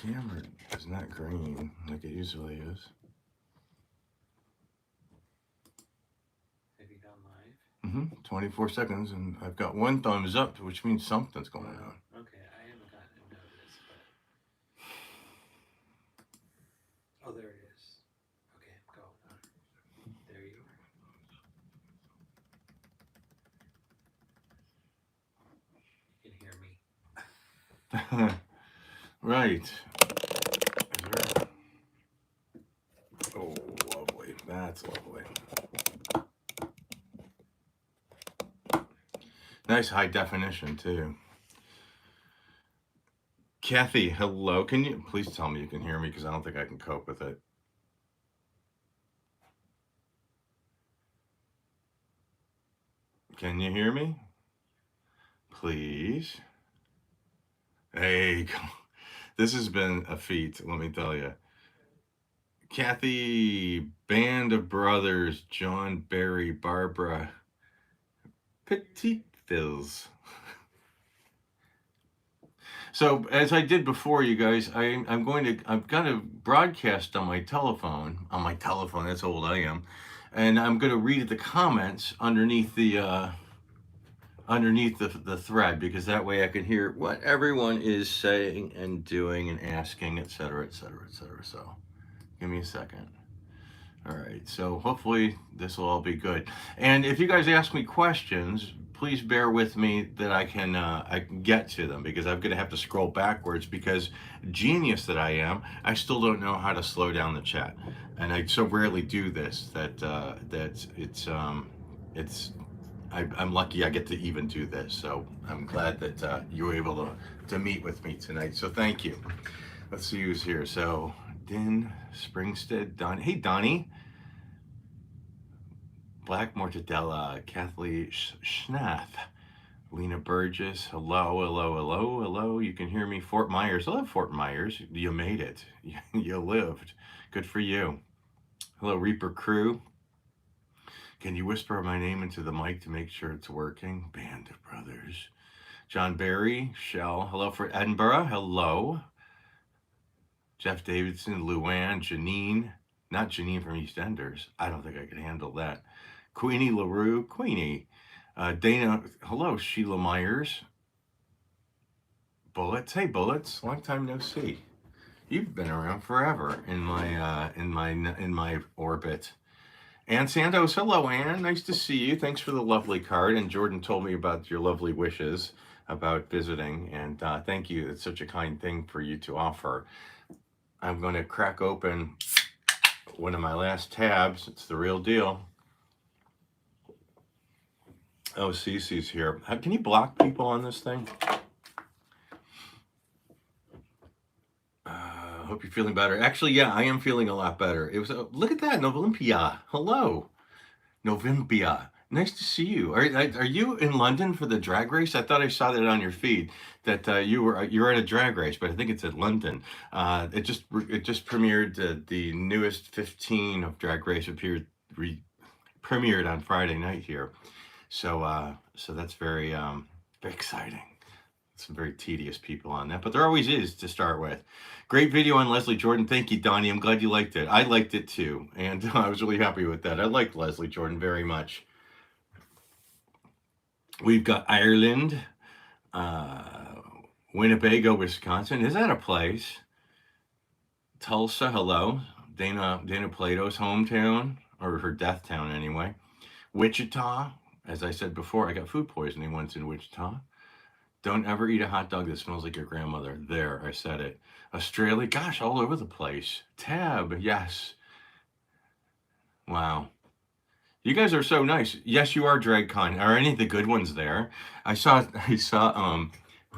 camera is not green like it usually is. Have you gone live? 24 seconds, and I've got one thumbs up, which means something's going on. Okay, I haven't gotten a notice, but... Oh, there it is. Okay, I'm going. There you are. You can hear me. Right. Oh, lovely. That's lovely. Nice high definition, too. Kathy, hello. Can you please tell me you can hear me, because I don't think I can cope with it. Can you hear me? Please. Hey, this has been a feat, let me tell you. Kathy, Band of Brothers, John Barry, Barbara, Petitfils. So as I did before, you guys, I've got a broadcast on my telephone. That's how old I am, and I'm going to read the comments underneath the thread, because that way I can hear what everyone is saying and doing and asking, etc., etc., etc. So, give me a second. All right, so hopefully this will all be good. And if you guys ask me questions, please bear with me that I can get to them, because I'm going to have to scroll backwards, because genius that I am, I still don't know how to slow down the chat, and I so rarely do this that I'm lucky I get to even do this. So I'm glad that you were able to meet with me tonight. So thank you. Let's see who's here. So Din Springstead, Don. Hey Donnie. Black Mortadella, Kathleen Schnath, Lena Burgess. Hello, hello, hello, hello. You can hear me. Fort Myers. I love Fort Myers. You made it. You lived. Good for you. Hello, Reaper Crew. Can you whisper my name into the mic to make sure it's working? Band of Brothers. John Barry, Shell. Hello for Edinburgh. Hello. Jeff Davidson, Luann, Janine. Not Janine from EastEnders. I don't think I can handle that. Queenie LaRue. Queenie. Dana. Hello, Sheila Myers. Bullets. Hey, Bullets. Long time no see. You've been around forever in my orbit. Ann Santos, hello, Ann. Nice to see you. Thanks for the lovely card. And Jordan told me about your lovely wishes about visiting. And thank you. It's such a kind thing for you to offer. I'm going to crack open one of my last tabs. It's the real deal. Oh, Cece's here. Can you block people on this thing? Hope you're feeling better. Actually, yeah, I am feeling a lot better. It was look at that, Novimpia. Hello, Novimpia. Nice to see you. Are you in London for the drag race? I thought I saw that on your feed that you're at a drag race, but I think it's at London. It just premiered. The newest 15 of Drag Race premiered on Friday night here. So that's very exciting. Some very tedious people on that, but there always is to start with. Great video on Leslie Jordan. Thank you, Donnie. I'm glad you liked it. I liked it too, and I was really happy with that. I liked Leslie Jordan very much. We've got Ireland, Winnebago, Wisconsin. Is that a place? Tulsa, hello. Dana Plato's hometown, or her death town anyway. Wichita, as I said before, I got food poisoning once in Wichita. Don't ever eat a hot dog that smells like your grandmother. There, I said it. Australia, gosh, all over the place. Tab, yes. Wow. You guys are so nice. Yes, you are DragCon. Are any of the good ones there? I saw who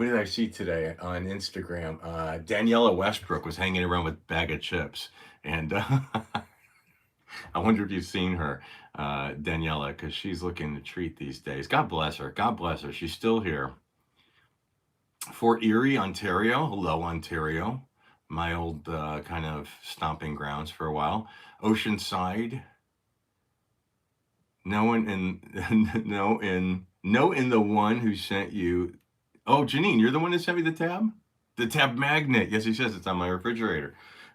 did I see today on Instagram? Daniela Westbrook was hanging around with a bag of chips. And I wonder if you've seen her, Daniela, because she's looking to treat these days. God bless her. God bless her. She's still here. Fort Erie, Ontario. Hello, Ontario. My old kind of stomping grounds for a while. Oceanside. No in the one who sent you. Oh, Janine, you're the one that sent me the tab? The tab magnet. Yes, it's on my refrigerator.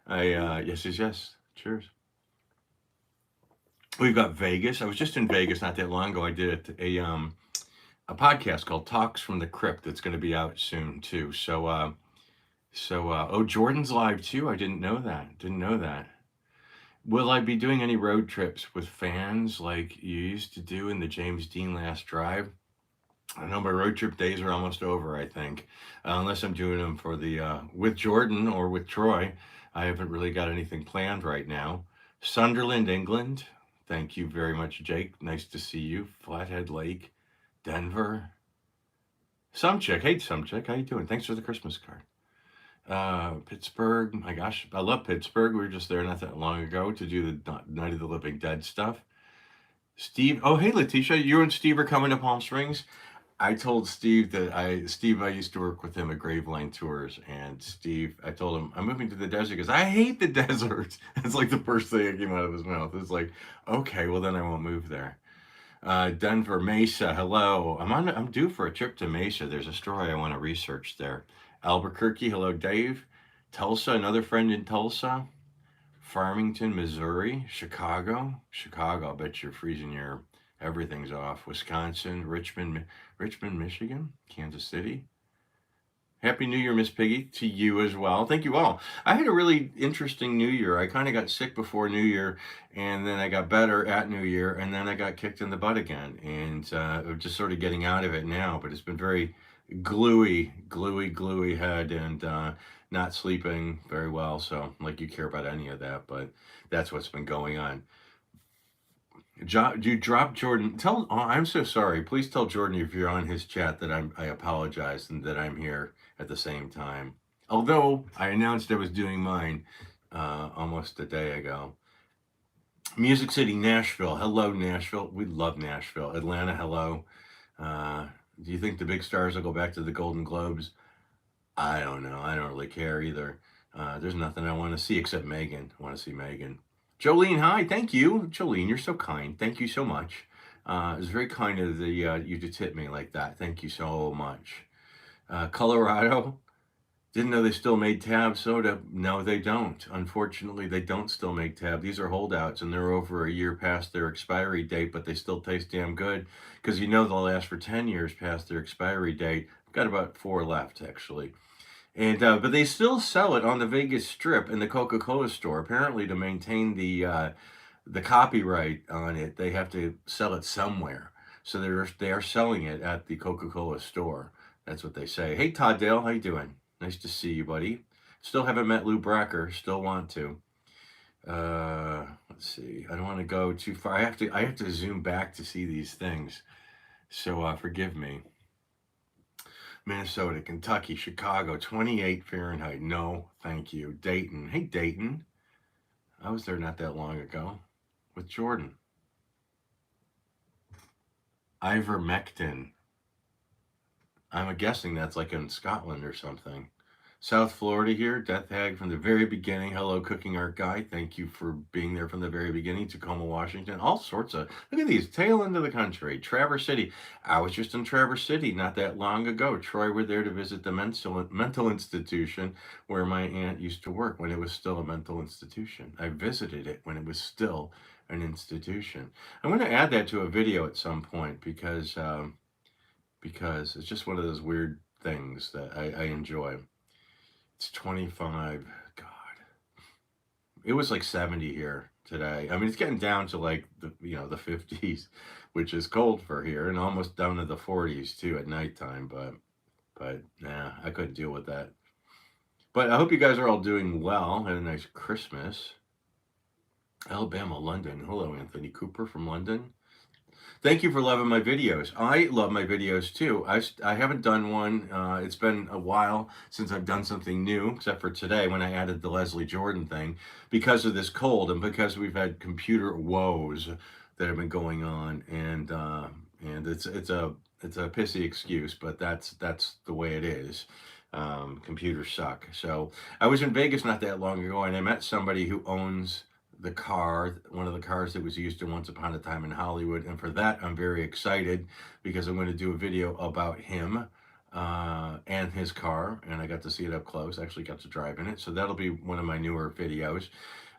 Yes. Cheers. We've got Vegas. I was just in Vegas not that long ago. I did a podcast called Talks from the Crypt that's going to be out soon too. Oh, Jordan's live too. I didn't know that. Didn't know that. Will I be doing any road trips with fans like you used to do in the James Dean Last Drive? I know my road trip days are almost over, I think. Unless I'm doing them for the with Jordan or with Troy. I haven't really got anything planned right now. Sunderland, England. Thank you very much, Jake. Nice to see you. Flathead Lake, Denver. Some chick. Hey, some chick. How you doing? Thanks for the Christmas card. Pittsburgh. My gosh, I love Pittsburgh. We were just there not that long ago to do the Night of the Living Dead stuff. Steve. Oh, hey, Letitia. You and Steve are coming to Palm Springs. I told Steve that I used to work with him at Graveline Tours, and Steve, I told him I'm moving to the desert because I hate the desert. It's like the first thing that came out of his mouth. It's like, okay, well then I won't move there. Denver, Mesa, hello. I'm due for a trip to Mesa. There's a story I want to research there. Albuquerque, hello, Dave. Tulsa, another friend in Tulsa. Farmington, Missouri. Chicago, I bet you're freezing your everything's off. Wisconsin, Richmond, Michigan, Kansas City. Happy New Year, Miss Piggy, to you as well. Thank you all. I had a really interesting New Year. I kind of got sick before New Year, and then I got better at New Year, and then I got kicked in the butt again. And I'm just sort of getting out of it now, but it's been very gluey head, and not sleeping very well. So, like, you care about any of that, but that's what's been going on. You dropped Jordan. Tell. Oh, I'm so sorry. Please tell Jordan if you're on his chat that I apologize and that I'm here at the same time. Although I announced I was doing mine almost a day ago. Music City, Nashville. Hello, Nashville. We love Nashville. Atlanta. Hello. Do you think the big stars will go back to the Golden Globes? I don't know. I don't really care either. There's nothing I want to see except Megan. I want to see Megan. Jolene, hi. Thank you. Jolene, you're so kind. Thank you so much. It's very kind of you to tip me like that. Thank you so much. Colorado, didn't know they still made Tab soda. No, they don't. Unfortunately, they don't still make Tab. These are holdouts, and they're over a year past their expiry date, but they still taste damn good because they'll last for 10 years past their expiry date. I've got about 4 left, actually. And but they still sell it on the Vegas Strip in the Coca-Cola store. Apparently, to maintain the copyright on it, they have to sell it somewhere. So they are selling it at the Coca-Cola store. That's what they say. Hey, Todd Dale, how you doing? Nice to see you, buddy. Still haven't met Lou Bracker. Still want to. Let's see. I don't want to go too far. I have to zoom back to see these things. So forgive me. Minnesota, Kentucky, Chicago, 28 Fahrenheit. No, thank you. Dayton. Hey, Dayton. I was there not that long ago with Jordan. Ivermectin. I'm guessing that's like in Scotland or something. South Florida here, Death Hag from the very beginning. Hello, Cooking Art Guy. Thank you for being there from the very beginning. Tacoma, Washington. All sorts of, look at these, tail end of the country. Traverse City. I was just in Traverse City not that long ago. Troy were there to visit the mental institution where my aunt used to work when it was still a mental institution. I visited it when it was still an institution. I'm going to add that to a video at some point because it's just one of those weird things that I enjoy. It's 25. God, it was like 70 here today. I mean, it's getting down to like the 50s, which is cold for here, and almost down to the 40s too at nighttime. But nah, I couldn't deal with that. But I hope you guys are all doing well. Had a nice Christmas. Alabama, London. Hello, Anthony Cooper from London. Thank you for loving my videos. I love my videos too. I haven't done one. It's been a while since I've done something new, except for today when I added the Leslie Jordan thing because of this cold and because we've had computer woes that have been going on, and it's a pissy excuse, but that's the way it is. Computers suck. So I was in Vegas not that long ago, and I met somebody who owns one of the cars that was used in Once Upon a Time in Hollywood, and for that I'm very excited because I'm going to do a video about him. and his car, and I got to see it up close. I actually got to drive in it, so that'll be one of my newer videos.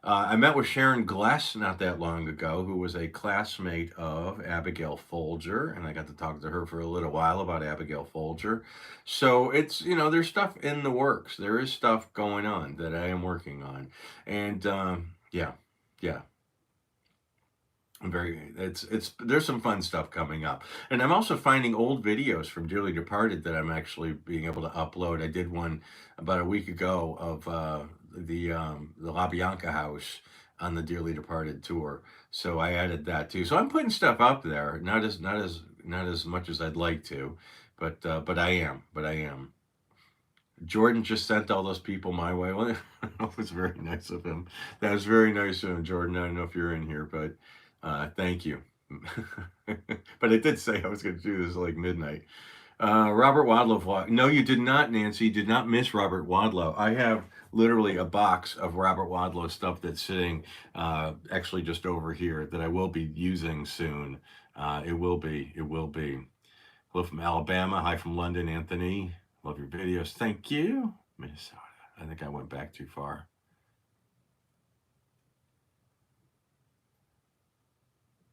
I met with Sharon Gless not that long ago, who was a classmate of Abigail Folger, and I got to talk to her for a little while about Abigail Folger. So it's, there's stuff in the works. There is stuff going on that I am working on. And yeah, yeah. There's some fun stuff coming up. And I'm also finding old videos from Dearly Departed that I'm actually being able to upload. I did one about a week ago of the La Bianca house on the Dearly Departed tour. So I added that too. So I'm putting stuff up there, not as much as I'd like to, but I am. Jordan just sent all those people my way. Well, that was very nice of him. That was very nice of him, Jordan. I don't know if you're in here, but thank you. But I did say I was going to do this like midnight. Robert Wadlow vlog. No, you did not, Nancy. You did not miss Robert Wadlow. I have literally a box of Robert Wadlow stuff that's sitting actually just over here that I will be using soon. It will be. Hello from Alabama. Hi from London, Anthony. Love your videos. Thank you. Minnesota. I think I went back too far.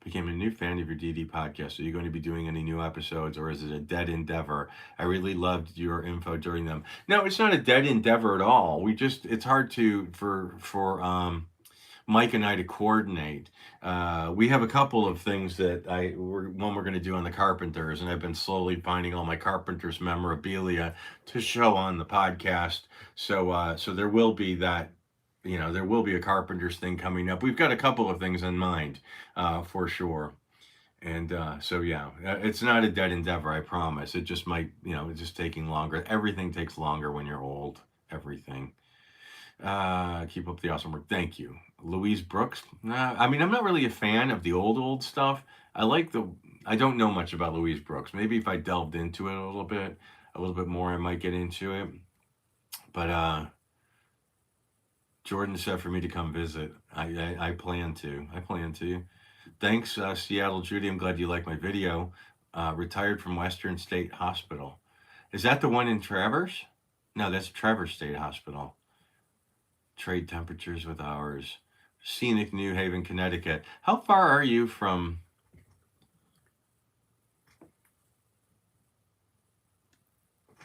Became a new fan of your DD podcast. Are you going to be doing any new episodes, or is it a dead endeavor? I really loved your info during them. No, it's not a dead endeavor at all. It's hard for Mike and I to coordinate. We have a couple of things that one we're going to do on the Carpenters, and I've been slowly finding all my Carpenters memorabilia to show on the podcast. So there will be that. There will be a Carpenters thing coming up. We've got a couple of things in mind, for sure. And so, yeah, it's not a dead endeavor, I promise. It just might, it's just taking longer. Everything takes longer when you're old. Everything. Keep up the awesome work. Thank you. Louise Brooks. I mean, I'm not really a fan of the old stuff. I don't know much about Louise Brooks. Maybe if I delved into it a little bit more, I might get into it. But Jordan said for me to come visit. I plan to. Thanks, Seattle Judy. I'm glad you like my video. Retired from Western State Hospital. Is that the one in Traverse? No, that's Traverse State Hospital. Trade temperatures with ours. Scenic New Haven, Connecticut. How far are you from...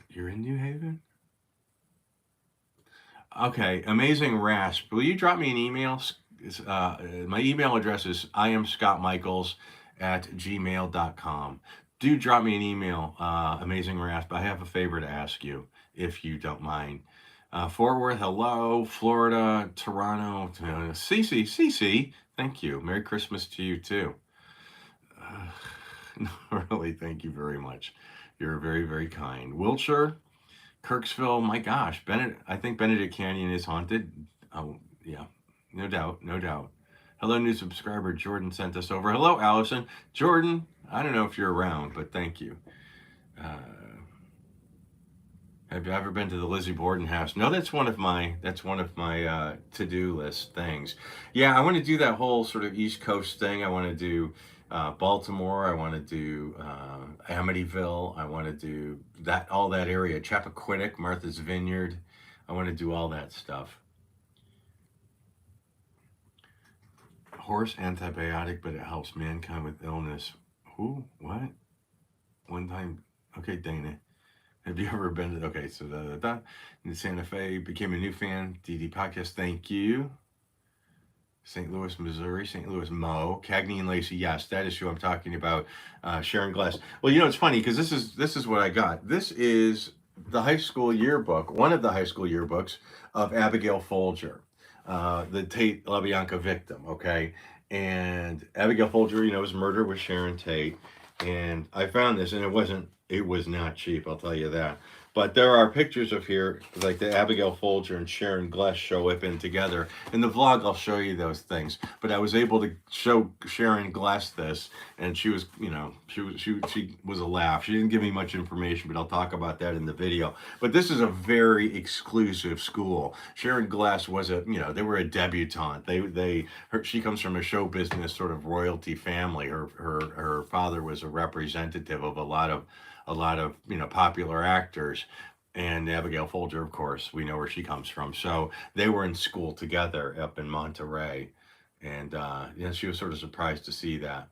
You're in New Haven? Okay, Amazing Rasp. Will you drop me an email? My email address is iamscottmichaels@gmail.com. Do drop me an email, Amazing Rasp. I have a favor to ask you, if you don't mind. Fort Worth, hello. Florida, Toronto, Cece, thank you. Merry Christmas to you, too. No, really, thank you very much. You're very, very kind. Wiltshire, Kirksville, my gosh, I think Benedict Canyon is haunted. Oh, yeah, no doubt. Hello, new subscriber. Jordan sent us over. Hello, Allison. Jordan, I don't know if you're around, but thank you. Have you ever been to the Lizzie Borden house? No, that's one of my to-do list things. Yeah, I want to do that whole sort of East Coast thing. I want to do Baltimore. I want to do Amityville. I want to do all that area. Chappaquiddick, Martha's Vineyard. I want to do all that stuff. Horse antibiotic, but it helps mankind with illness. Who? What? One time. Okay, Dana. Have you ever been to, okay, so in Santa Fe, became a new fan, DD Podcast, thank you. St. Louis, Missouri, St. Louis, Mo, Cagney and Lacey, yes, that is who I'm talking about, Sharon Glass. Well, it's funny, because this is what I got. This is the high school yearbook, one of the high school yearbooks of Abigail Folger, the Tate LaBianca victim, okay? And Abigail Folger, was murdered with Sharon Tate, and I found this, and it was not cheap, I'll tell you that. But there are pictures of here, like the Abigail Folger and Sharon Gless show up in together. In the vlog, I'll show you those things. But I was able to show Sharon Gless this, and she was, she was a laugh. She didn't give me much information, but I'll talk about that in the video. But this is a very exclusive school. Sharon Gless was they were a debutante. She comes from a show business sort of royalty family. Her father was a representative of a lot of a lot of, popular actors. And Abigail Folger, of course, we know where she comes from. So they were in school together up in Monterey. And, she was sort of surprised to see that.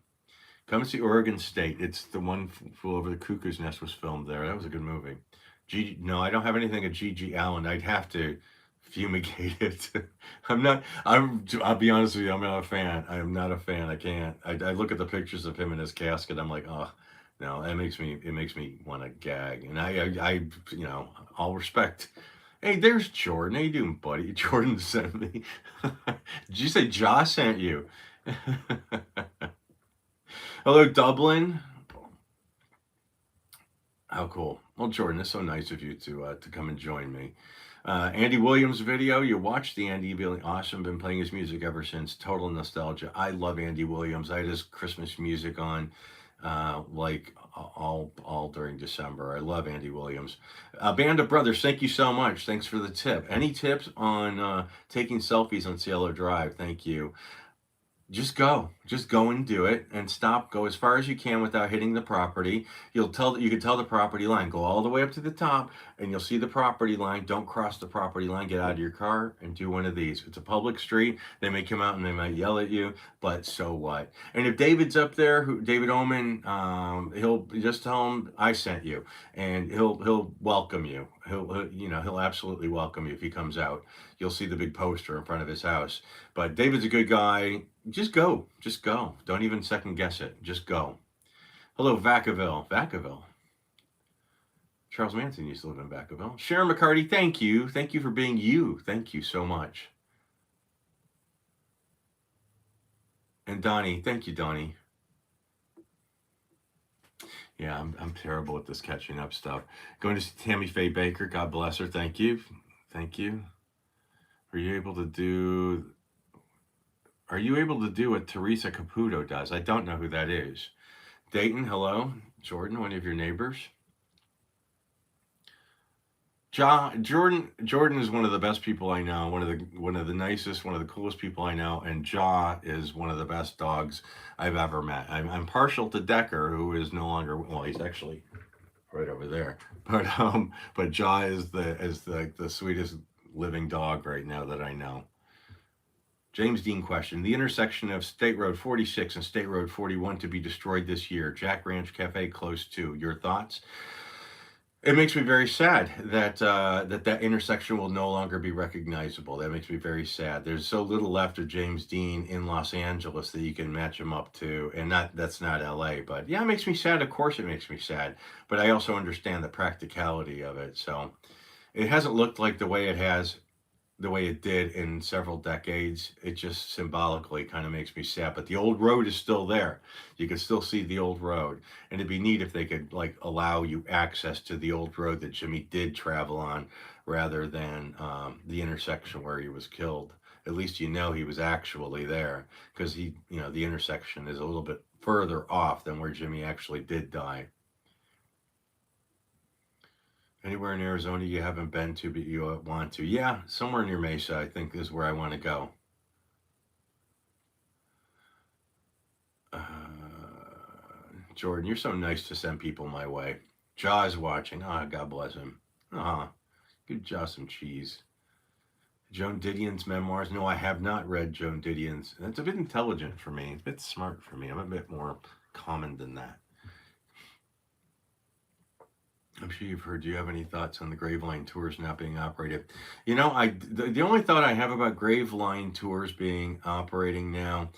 Come see Oregon State. It's the one Flew Over the Cuckoo's Nest was filmed there. That was a good movie. No, I don't have anything at G.G. Allen. I'd have to fumigate it. I'll be honest with you, I'm not a fan. I am not a fan. I can't. I look at the pictures of him in his casket. I'm like, oh, no, it makes me want to gag. And all respect. Hey, there's Jordan. How you doing, buddy? Jordan sent me. Did you say Josh sent you? Hello, Dublin. How cool. Well, Jordan, it's so nice of you to come and join me. Andy Williams video. You watched the Andy Williams. Awesome. Been playing his music ever since. Total nostalgia. I love Andy Williams. I had his Christmas music on like all during December. I love Andy Williams. Band of Brothers, thank you so much. Thanks for the tip. Any tips on taking selfies on Cielo Drive? Thank you. Just go and do it, and stop. Go as far as you can without hitting the property. You can tell the property line. Go all the way up to the top, and you'll see the property line. Don't cross the property line. Get out of your car and do one of these. It's a public street. They may come out and they might yell at you, but so what? And if David's up there, David Oman, he'll just tell him I sent you, and he'll welcome you. He'll absolutely welcome you if he comes out. You'll see the big poster in front of his house. But David's a good guy. Just go. Don't even second guess it. Just go. Hello, Vacaville. Charles Manson used to live in Vacaville. Sharon McCarty, thank you. Thank you for being you. Thank you so much. And Donnie, thank you, Donnie. Yeah, I'm terrible at this catching up stuff. Going to see Tammy Faye Baker. God bless her. Thank you. Are you able to do what Teresa Caputo does? I don't know who that is. Dayton, hello. Jordan, one of your neighbors. Jordan is one of the best people I know. One of the nicest, one of the coolest people I know. And Jaw is one of the best dogs I've ever met. I'm partial to Decker, who is no longer. Well, he's actually right over there. But Jaw is the sweetest living dog right now that I know. James Dean question. The intersection of State Road 46 and State Road 41 to be destroyed this year. Jack Ranch Cafe close to. Your thoughts? It makes me very sad that intersection will no longer be recognizable. That makes me very sad. There's so little left of James Dean in Los Angeles that you can match him up to, and that's not LA. But yeah, it makes me sad. Of course, it makes me sad. But I also understand the practicality of it. So it hasn't looked like the way it did in several decades. It just symbolically kind of makes me sad. But the old road is still there. You can still see the old road. And it'd be neat if they could allow you access to the old road that Jimmy did travel on rather than the intersection where he was killed. At least he was actually there, because the intersection is a little bit further off than where Jimmy actually did die. Anywhere in Arizona you haven't been to, but you want to? Yeah, somewhere near Mesa, I think, is where I want to go. Jordan, you're so nice to send people my way. Jaw is watching. God bless him. Give Jaw some cheese. Joan Didion's memoirs. No, I have not read Joan Didion's. It's a bit intelligent for me. A bit smart for me. I'm a bit more common than that. I'm sure you've heard. Do you have any thoughts on the Graveline tours not being operated? The only thought I have about Graveline tours being operating now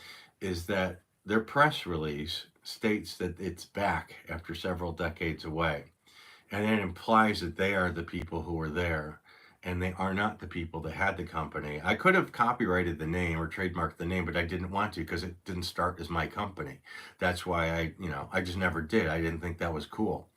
is that their press release states that it's back after several decades away. And it implies that they are the people who were there, and they are not the people that had the company. I could have copyrighted the name or trademarked the name, but I didn't want to, because it didn't start as my company. That's why I just never did. I didn't think that was cool.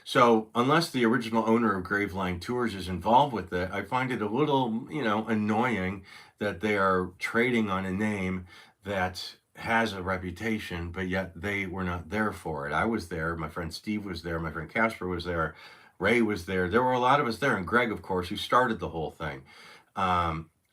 So unless the original owner of Graveline Tours is involved with it, I find it a little, annoying that they are trading on a name that has a reputation, but yet they were not there for it. I was there. My friend Steve was there. My friend Casper was there. Ray was there. There were a lot of us there. And Greg, of course, who started the whole thing.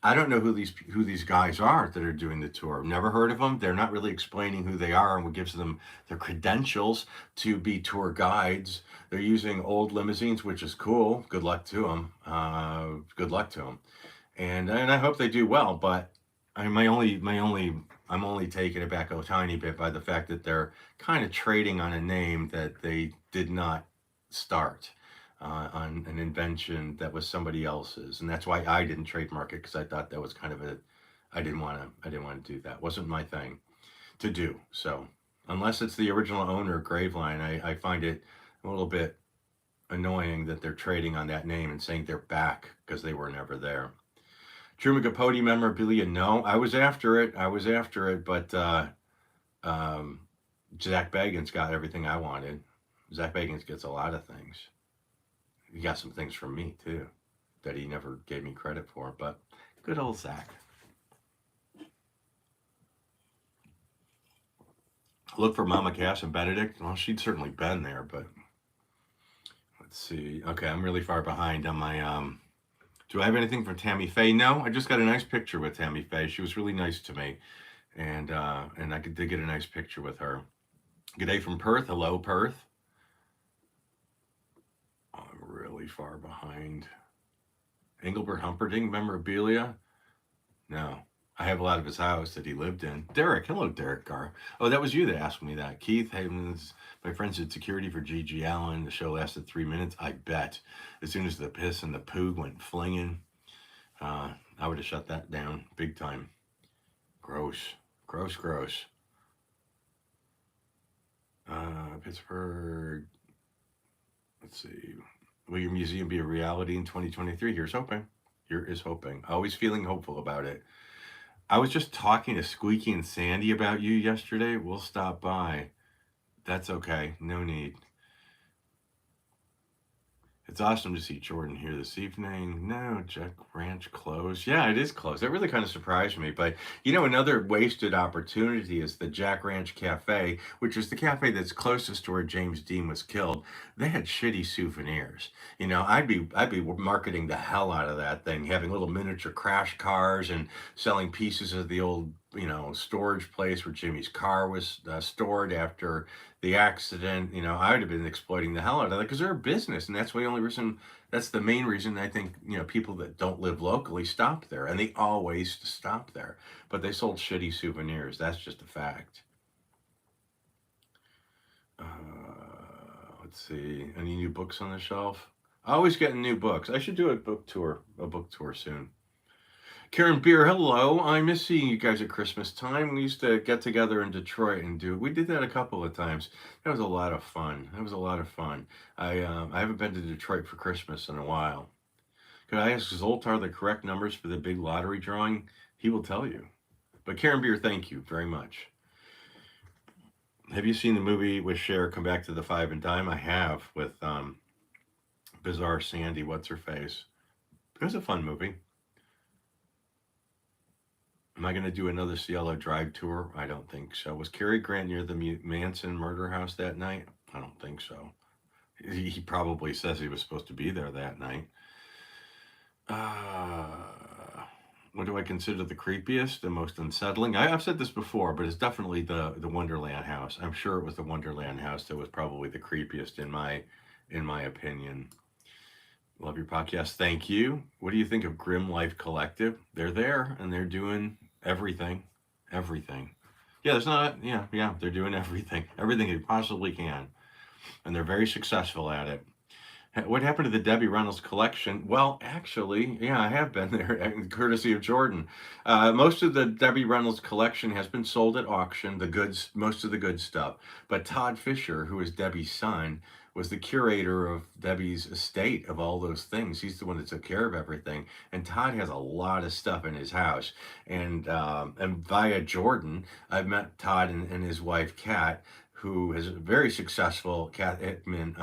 I don't know who these guys are that are doing the tour. Never heard of them. They're not really explaining who they are and what gives them their credentials to be tour guides. They're using old limousines, which is cool. Good luck to them. Good luck to them. And I hope they do well. But I'm only taken aback a tiny bit by the fact that they're kind of trading on a name that they did not start, on an invention that was somebody else's, and that's why I didn't trademark it, because I thought that was kind of a I didn't want to do that. It wasn't my thing to do. So unless it's the original owner, Graveline, I find it a little bit annoying that they're trading on that name and saying they're back because they were never there. Truman Capote memorabilia, no. I was after it. But um, Zach Bagans got everything I wanted. Zach Bagans gets a lot of things. He got some things from me too that he never gave me credit for. But good old Zach. Look for Mama Cass and Benedict. Well, she'd certainly been there, but let's see. Okay, I'm really far behind on my do I have anything from Tammy Faye? No, I just got a nice picture with Tammy Faye. She was really nice to me, and I did get a nice picture with her. Good day from Perth. Hello, Perth. Oh, I'm really far behind. Engelbert Humperdinck memorabilia? No. I have a lot of his house that he lived in. Derek. Hello, Derek Carr. Oh, that was you that asked me that. Keith Havens, my friends did security for G.G. Allen. The show lasted 3 minutes. I bet. As soon as the piss and the poo went flinging, I would have shut that down big time. Gross. Gross, gross. Pittsburgh. Let's see. Will your museum be a reality in 2023? Here's hoping. Here is hoping. Always feeling hopeful about it. I was just talking to Squeaky and Sandy about you yesterday. We'll stop by. That's okay. No need. It's awesome to see Jordan here this evening. No, Jack Ranch closed. Yeah, it is closed. That really kind of surprised me. But, another wasted opportunity is the Jack Ranch Cafe, which is the cafe that's closest to where James Dean was killed. They had shitty souvenirs. I'd be marketing the hell out of that thing, having little miniature crash cars and selling pieces of the old, storage place where Jimmy's car was stored after the accident. I would have been exploiting the hell out of that because they're a business, and that's the main reason I think people that don't live locally stop there, and they always stop there. But they sold shitty souvenirs. That's just a fact. Let's see, any new books on the shelf? Always getting new books. I should do a book tour soon. Karen Beer, hello. I miss seeing you guys at Christmas time. We used to get together in Detroit and we did that a couple of times. That was a lot of fun. I haven't been to Detroit for Christmas in a while. Could I ask Zoltar the correct numbers for the big lottery drawing? He will tell you. But Karen Beer, thank you very much. Have you seen the movie with Cher, Come Back to the Five and Dime? I have, with Bizarre Sandy, what's her face. It was a fun movie. Am I going to do another Cielo Drive tour? I don't think so. Was Cary Grant near the Manson murder house that night? I don't think so. He probably says he was supposed to be there that night. What do I consider the creepiest, the most unsettling? I've said this before, but it's definitely the Wonderland house. I'm sure it was the Wonderland house that was probably the creepiest in my opinion. Love your podcast. Thank you. What do you think of Grim Life Collective? They're there and they're doing everything. Yeah, there's not, they're doing everything they possibly can. And they're very successful at it. What happened to the Debbie Reynolds collection? Well, actually, yeah, I have been there, courtesy of Jordan. Most of the Debbie Reynolds collection has been sold at auction, most of the good stuff. But Todd Fisher, who is Debbie's son, was the curator of Debbie's estate of all those things. He's the one that took care of everything. And Todd has a lot of stuff in his house. And via Jordan, I've met Todd and his wife, Kat, who is very successful, Kat Hickman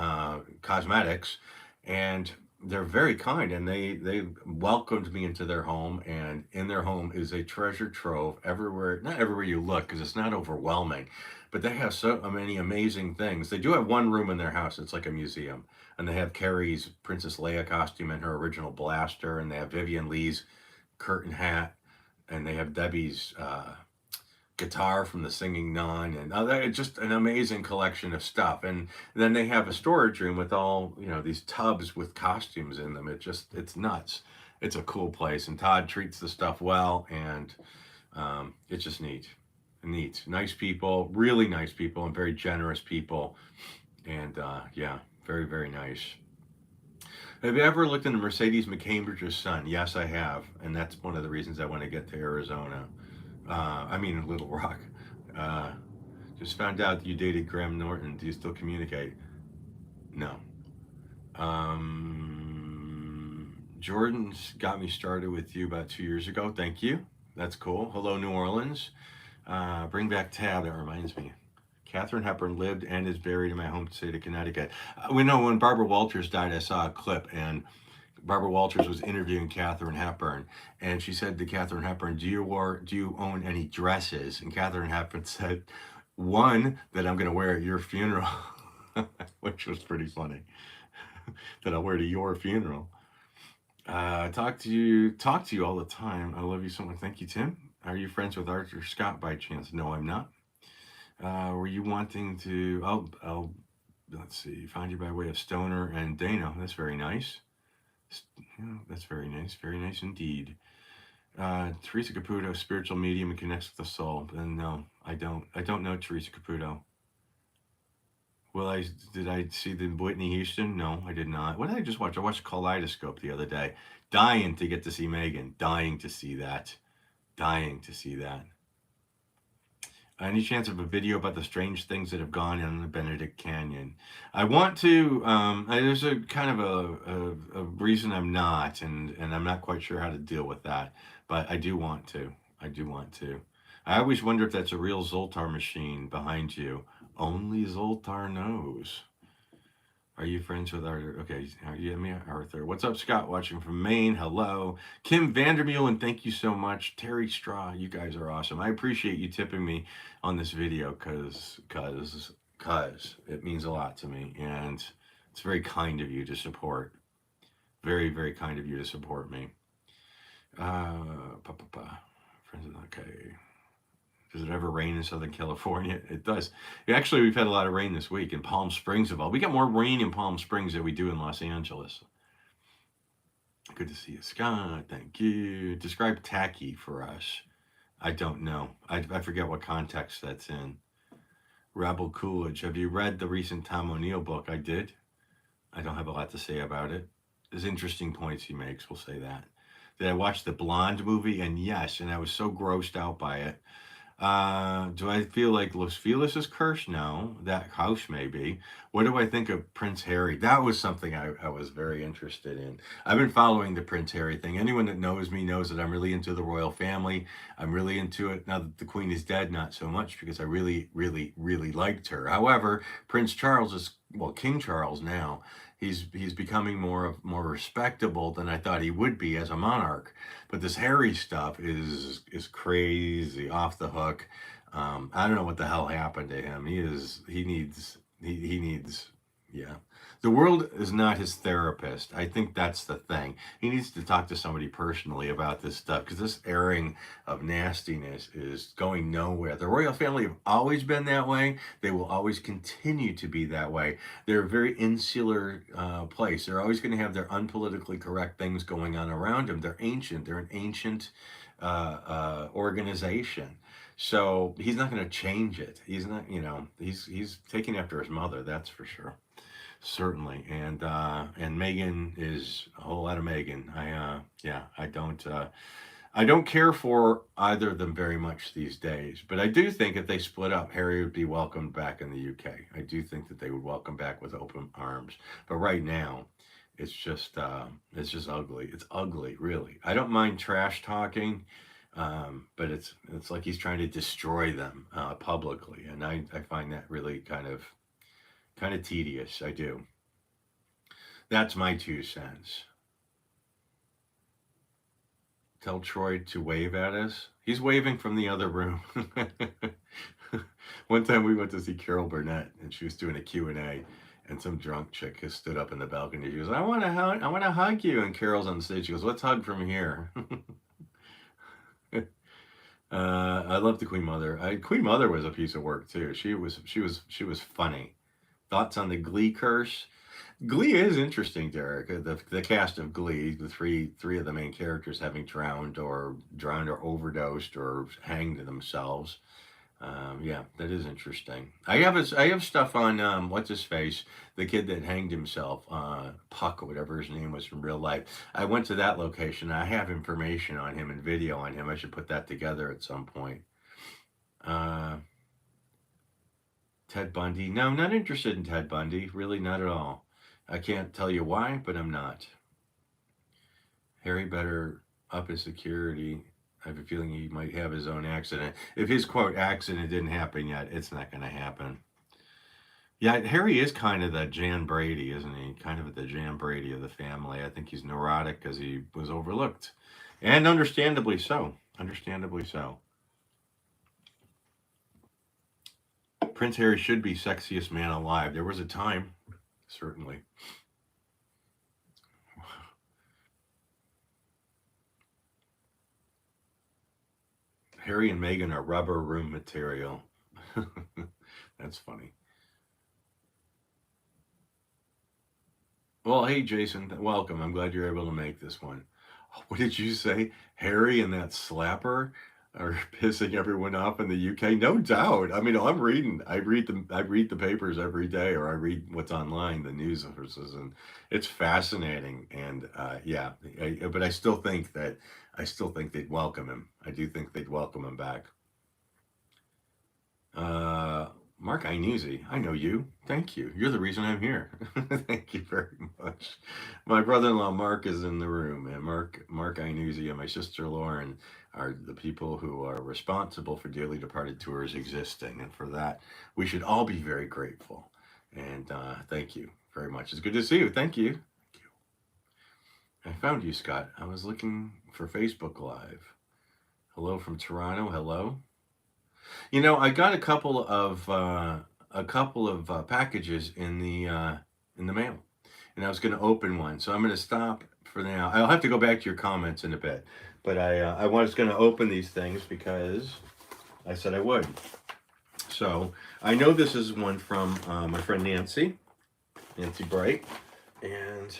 Cosmetics, and they're very kind, and they welcomed me into their home, and in their home is a treasure trove everywhere, not everywhere you look, because it's not overwhelming, but they have so many amazing things. They do have one room in their house, it's like a museum, and they have Carrie's Princess Leia costume and her original blaster, and they have Vivian Lee's curtain hat, and they have Debbie's guitar from the Singing Nun, and it's just an amazing collection of stuff. And then they have a storage room with all these tubs with costumes in them. It's nuts. It's a cool place, and Todd treats the stuff well, and it's just neat, nice people, really nice people, and very generous people, and yeah, very very nice. Have you ever looked into Mercedes McCambridge's son? Yes, I have, and that's one of the reasons I want to get to Arizona. I mean, Little Rock. Uh, just found out that you dated Graham Norton. Do you still communicate? No. Jordan's got me started with you about 2 years ago. Thank you. That's cool. Hello, New Orleans. Bring back Tab. That reminds me. Katharine Hepburn lived and is buried in my home state of Connecticut. We know when Barbara Walters died, I saw a clip, and Barbara Walters was interviewing Katharine Hepburn, and she said to Katharine Hepburn, "Do you own any dresses?" And Katharine Hepburn said, "One that I'm going to wear at your funeral," which was pretty funny. That I'll wear to your funeral. Talk to you all the time. I love you so much. Thank you, Tim. Are you friends with Arthur Scott by chance? No, I'm not. Were you wanting to? Let's see. Find you by way of Stoner and Dana. That's very nice. Yeah, that's very nice. Very nice indeed. Teresa Caputo, spiritual medium and connects with the soul. And no, I don't. I don't know Teresa Caputo. Did I see the Whitney Houston? No, I did not. What did I just watch? I watched Kaleidoscope the other day. Dying to get to see Megan. Dying to see that. Dying to see that. Any chance of a video about the strange things that have gone on in the Benedict Canyon? I want to. There's a kind of a reason I'm not, and I'm not quite sure how to deal with that. But I do want to. I do want to. I always wonder if that's a real Zoltar machine behind you. Only Zoltar knows. Are you friends with Arthur? Okay, yeah, me, Arthur. What's up, Scott? Watching from Maine. Hello, Kim Vandermeulen. Thank you so much, Terry Straw. You guys are awesome. I appreciate you tipping me on this video because it means a lot to me, and it's very kind of you to support. Very very kind of you to support me. Friends, okay. Does it ever rain in Southern California? It does. Actually, we've had a lot of rain this week in Palm Springs of all. We got more rain in Palm Springs than we do in Los Angeles. Good to see you, Scott. Thank you. Describe tacky for us. I don't know. I forget what context that's in. Rebel Coolidge. Have you read the recent Tom O'Neill book? I did. I don't have a lot to say about it. There's interesting points he makes. We'll say that. Did I watch the Blonde movie? And yes, and I was so grossed out by it. Do I feel like Los Feliz is cursed? No. That house may be. What do I think of Prince Harry? That was something I was very interested in. I've been following the Prince Harry thing. Anyone that knows me knows that I'm really into the royal family. I'm really into it. Now that the Queen is dead, not so much, because I really, really, really liked her. However, Prince Charles is, well, King Charles now. He's becoming more respectable than I thought he would be as a monarch. But this Harry stuff is crazy, off the hook. I don't know what the hell happened to him. He needs yeah. The world is not his therapist. I think that's the thing. He needs to talk to somebody personally about this stuff, because this airing of nastiness is going nowhere. The royal family have always been that way. They will always continue to be that way. They're a very insular place. They're always going to have their unpolitically correct things going on around them. They're ancient. They're an ancient organization. So he's not going to change it. He's not, he's taking after his mother. That's for sure. Certainly, and Meghan is a whole lot of Meghan. I don't care for either of them very much these days, but I do think if they split up, Harry would be welcomed back in the UK. I do think that they would welcome back with open arms. But right now, it's just ugly. It's ugly, really. I don't mind trash talking, but it's like he's trying to destroy them publicly, and I find that really kind of tedious. I do. That's my 2 cents. Tell Troy to wave at us. He's waving from the other room. One time we went to see Carol Burnett, and she was doing a Q&A, and some drunk chick has stood up in the balcony. She goes, I want to hug you. And Carol's on the stage. She goes, let's hug from here. I love the Queen Mother. Queen Mother was a piece of work too. She was funny. Thoughts on the Glee curse? Glee is interesting, Derek. The cast of Glee, the three of the main characters having drowned or overdosed or hanged themselves. Yeah, that is interesting. I have stuff on what's his face, the kid that hanged himself, Puck or whatever his name was from real life. I went to that location. I have information on him and video on him. I should put that together at some point. Uh, Ted Bundy. No, I'm not interested in Ted Bundy. Really, not at all. I can't tell you why, but I'm not. Harry better up his security. I have a feeling he might have his own accident. If his quote accident didn't happen yet, it's not going to happen. Yeah, Harry is kind of the Jan Brady, isn't he? Kind of the Jan Brady of the family. I think he's neurotic because he was overlooked. And understandably so. Understandably so. Prince Harry should be sexiest man alive. There was a time, certainly. Harry and Meghan are rubber room material. That's funny. Well, hey, Jason, welcome. I'm glad you're able to make this one. What did you say? Harry and that slapper are pissing everyone off in the UK? No doubt. I mean, I'm reading. I read the papers every day, or I read what's online, the news sources, and it's fascinating. And yeah, but I still think they'd welcome him. I do think they'd welcome him back. Uh, Mark Inuzzi, I know you. Thank you. You're the reason I'm here. Thank you very much. My brother-in-law Mark is in the room, and Mark Inuzzi and my sister Lauren are the people who are responsible for Dearly Departed Tours existing, and for that we should all be very grateful. And thank you very much. It's good to see you. Thank you. Thank you. I found you, Scott. I was looking for Facebook Live. Hello from Toronto. Hello. I got a couple of packages in the mail, and I was going to open one. So I'm going to stop for now. I'll have to go back to your comments in a bit, but I was going to open these things because I said I would. So I know this is one from my friend Nancy Bright, and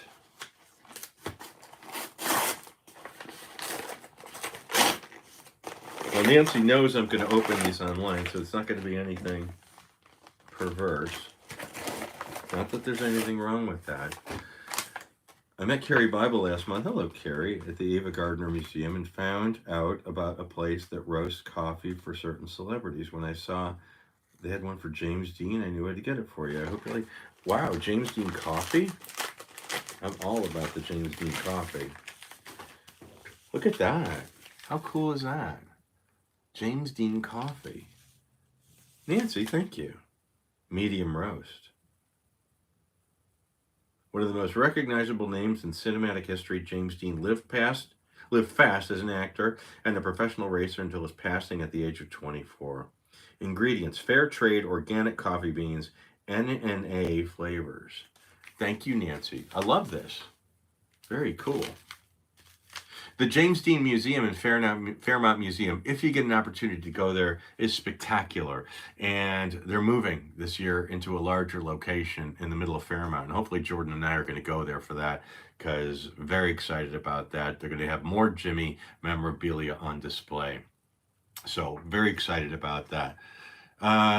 well, Nancy knows I'm going to open these online, so it's not going to be anything perverse. Not that there's anything wrong with that. I met Carrie Bible last month. Hello, Carrie, at the Ava Gardner Museum, and found out about a place that roasts coffee for certain celebrities. When I saw they had one for James Dean, I knew I had to get it for you. I hope you're like, wow, James Dean coffee? I'm all about the James Dean coffee. Look at that. How cool is that? James Dean coffee. Nancy, thank you. Medium roast. One of the most recognizable names in cinematic history, James Dean lived fast as an actor and a professional racer until his passing at the age of 24. Ingredients: fair trade, organic coffee beans, NNA flavors. Thank you, Nancy. I love this. Very cool. The James Dean Museum in Fairmount Museum, if you get an opportunity to go there, is spectacular. And they're moving this year into a larger location in the middle of Fairmount. And hopefully Jordan and I are going to go there for that, because very excited about that. They're going to have more Jimmy memorabilia on display. So very excited about that.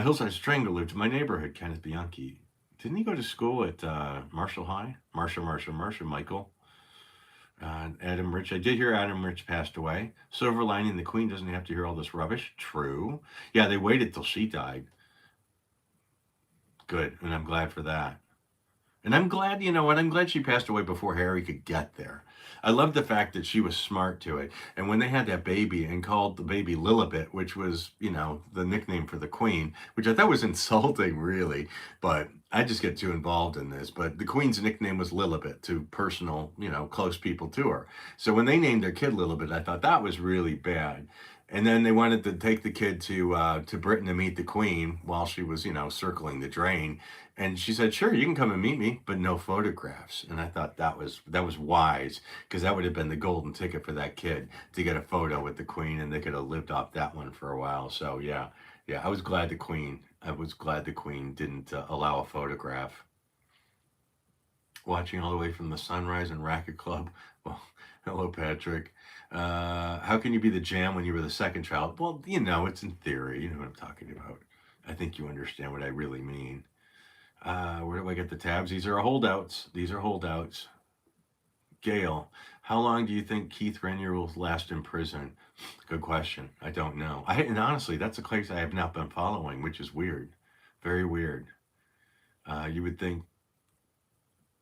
Hillside Strangler lived in my neighborhood, Kenneth Bianchi. Didn't he go to school at Marshall High? Marcia, Michael. Adam Rich. I did hear Adam Rich passed away. Silver lining, the Queen doesn't have to hear all this rubbish. True. Yeah, they waited till she died. Good, and I'm glad for that. And I'm glad, I'm glad she passed away before Harry could get there. I love the fact that she was smart to it. And when they had that baby and called the baby Lilibet, which was, the nickname for the Queen, which I thought was insulting, really, but I just get too involved in this. But the Queen's nickname was Lilibet to personal, close people to her. So when they named their kid Lilibet, I thought that was really bad. And then they wanted to take the kid to Britain to meet the Queen while she was, circling the drain. And she said, "Sure, you can come and meet me, but no photographs." And I thought that was wise, because that would have been the golden ticket for that kid to get a photo with the Queen, and they could have lived off that one for a while. So yeah, yeah, I was glad the Queen didn't allow a photograph. Watching all the way from the Sunrise and Racket Club. Well, hello, Patrick. How can you be the jam when you were the second child? Well, it's in theory. You know what I'm talking about. I think you understand what I really mean. Where do I get the tabs? These are holdouts. Gail, how long do you think Keith Rainier will last in prison? Good question. I don't know. And honestly, that's a case I have not been following, which is weird. Very weird. You would think,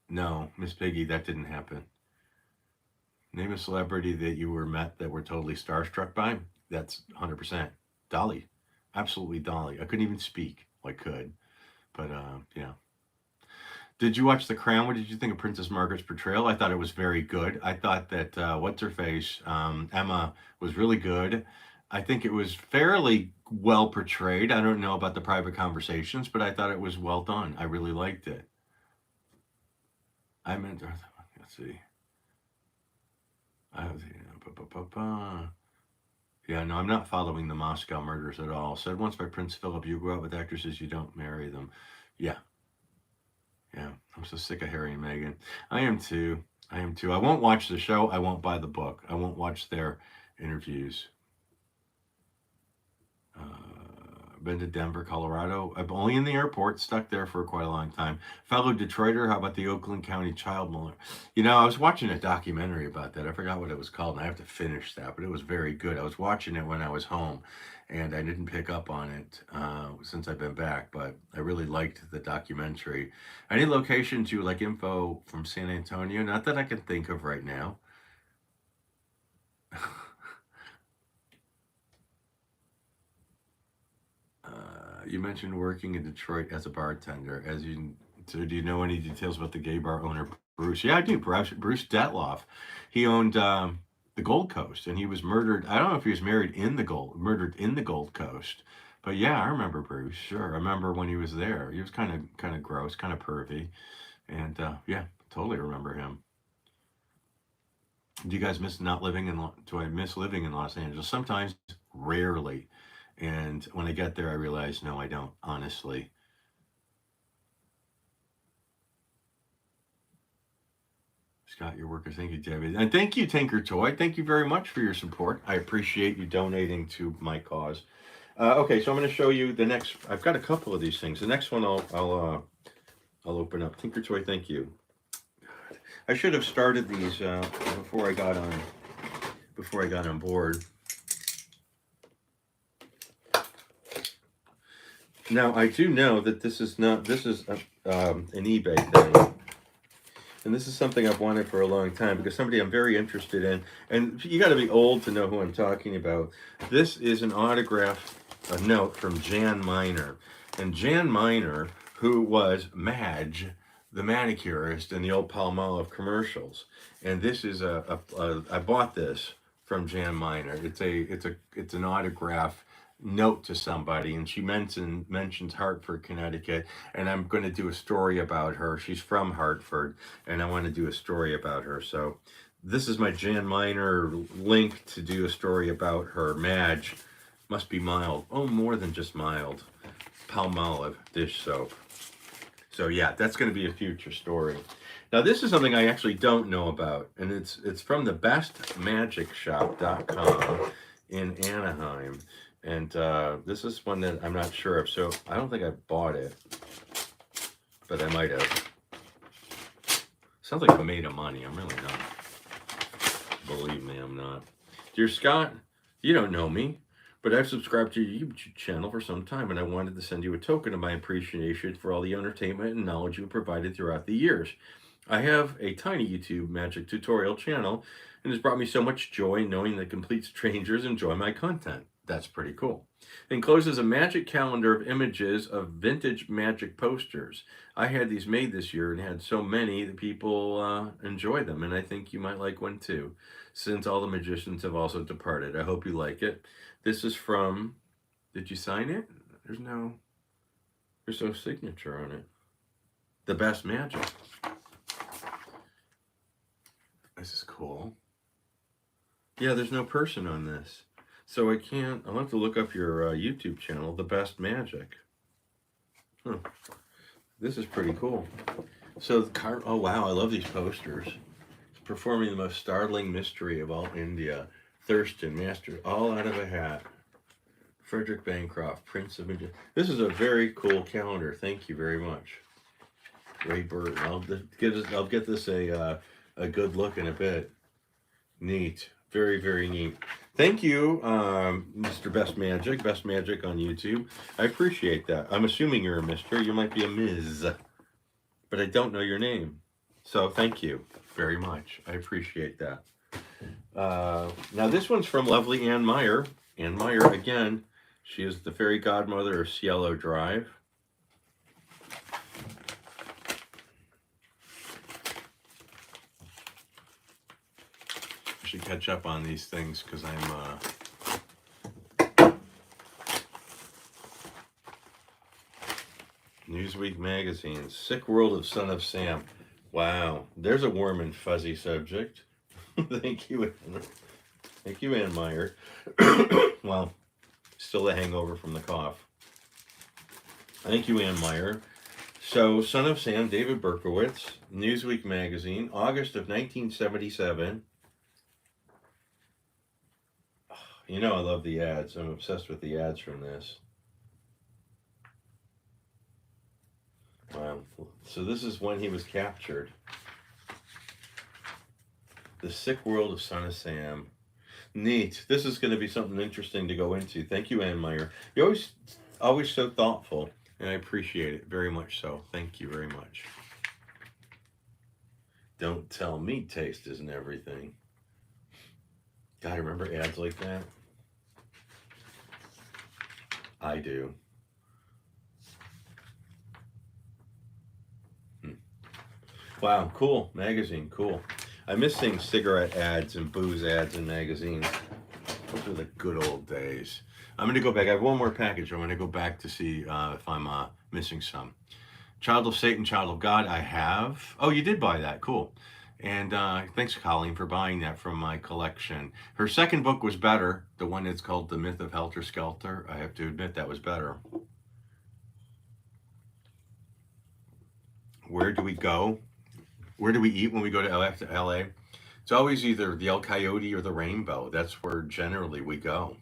no, Miss Piggy, that didn't happen. Name a celebrity that you were met that were totally starstruck by. That's 100% Dolly. Absolutely Dolly. I couldn't even speak. Well, I could, but yeah. Did you watch The Crown? What did you think of Princess Margaret's portrayal? I thought it was very good. I thought that what's her face, Emma, was really good. I think it was fairly well portrayed. I don't know about the private conversations, but I thought it was well done. I really liked it. I meant, let's see. I was, yeah, no, I'm not following the Moscow murders at all. Said once by Prince Philip, you go out with actresses, you don't marry them. Yeah, yeah. I'm so sick of Harry and Meghan. I am too. I won't watch the show. I won't buy the book. I won't watch their interviews. Been to Denver, Colorado. I'm only in the airport, stuck there for quite a long time. Fellow Detroiter, how about the Oakland County child molester? I was watching a documentary about that. I forgot what it was called, and I have to finish that, but it was very good. I was watching it when I was home, and I didn't pick up on it since I've been back, but I really liked the documentary. Any locations you like info from San Antonio? Not that I can think of right now. You mentioned working in Detroit as a bartender. So do you know any details about the gay bar owner, Bruce? Yeah, I do. Bruce Detloff. He owned the Gold Coast, and he was murdered. I don't know if he was murdered in the Gold Coast, but yeah, I remember Bruce. Sure, I remember when he was there. He was kind of gross, kind of pervy, and yeah, totally remember him. Do you guys miss not living in? Do I miss living in Los Angeles? Sometimes, rarely. And when I get there, I realize, no, I don't, honestly. Scott, your work is thank you, David. And thank you, Tinker Toy. Thank you very much for your support. I appreciate you donating to my cause. Okay, so I'm going to show you the next. I've got a couple of these things. The next one I'll open up. Tinker Toy, thank you. I should have started these before I got on board. Now, I do know that this is an eBay thing. And this is something I've wanted for a long time because somebody I'm very interested in. And you got to be old to know who I'm talking about. This is an autograph, a note from Jan Miner. And Jan Miner, who was Madge, the manicurist in the old Palmolive commercials. And this is I bought this from Jan Miner. It's an autograph note to somebody, and she mentions Hartford, Connecticut, and I'm going to do a story about her. She's from Hartford, and I want to do a story about her. So this is my Jan Miner link to do a story about her. Madge must be mild. Oh, more than just mild. Palmolive dish soap. So yeah, that's going to be a future story. Now this is something I actually don't know about, and it's from the bestmagicshop.com in Anaheim. And this is one that I'm not sure of, so I don't think I bought it, but I might have. Sounds like I'm made of money. I'm really not. Believe me, I'm not. Dear Scott, you don't know me, but I've subscribed to your YouTube channel for some time, and I wanted to send you a token of my appreciation for all the entertainment and knowledge you provided throughout the years. I have a tiny YouTube magic tutorial channel, and it's brought me so much joy knowing that complete strangers enjoy my content. That's pretty cool. Encloses a magic calendar of images of vintage magic posters. I had these made this year and had so many that people enjoy them, and I think you might like one too. since all the magicians have also departed. I hope you like it. This is from, did you sign it? There's no signature on it. The Best Magic. This is cool. Yeah, there's no person on this. So I'll have to look up your YouTube channel, The Best Magic. Huh. This is pretty cool. So oh wow, I love these posters. Performing the most startling mystery of all India. Thurston, master, all out of a hat. Frederick Bancroft, Prince of India. This is a very cool calendar. Thank you very much. Ray Burton. I'll get this a good look in a bit. Neat. Very, very neat. Thank you, Mr. Best Magic on YouTube. I appreciate that. I'm assuming you're a Mr. You might be a Ms., but I don't know your name. So thank you very much. I appreciate that. Now this one's from lovely Ann Meyer. Ann Meyer, again, she is the fairy godmother of Cielo Drive. I should catch up on these things because I'm Newsweek magazine, Sick World of Son of Sam. Wow, there's a warm and fuzzy subject. Thank you, Ann Meyer. Well, still a hangover from the cough. Thank you, Ann Meyer. So, Son of Sam, David Berkowitz, Newsweek magazine, August of 1977. You know I love the ads. I'm obsessed with the ads from this. Wow. So this is when he was captured. The Sick World of Son of Sam. Neat. This is going to be something interesting to go into. Thank you, Ann Meyer. You're always so thoughtful, and I appreciate it very much so. Thank you very much. Don't tell me taste isn't everything. God, remember ads like that? I do. Wow, cool. Magazine, cool. I miss seeing cigarette ads and booze ads in magazines. Those were the good old days. I'm going to go back. I have one more package. I'm going to go back to see if I'm missing some. Child of Satan, Child of God, I have. Oh, you did buy that. Cool. And thanks, Colleen, for buying that from my collection. Her second book was better. The one that's called The Myth of Helter Skelter. I have to admit that was better. Where do we go? Where do we eat when we go to LA? It's always either the El Coyote or the Rainbow. That's where generally we go.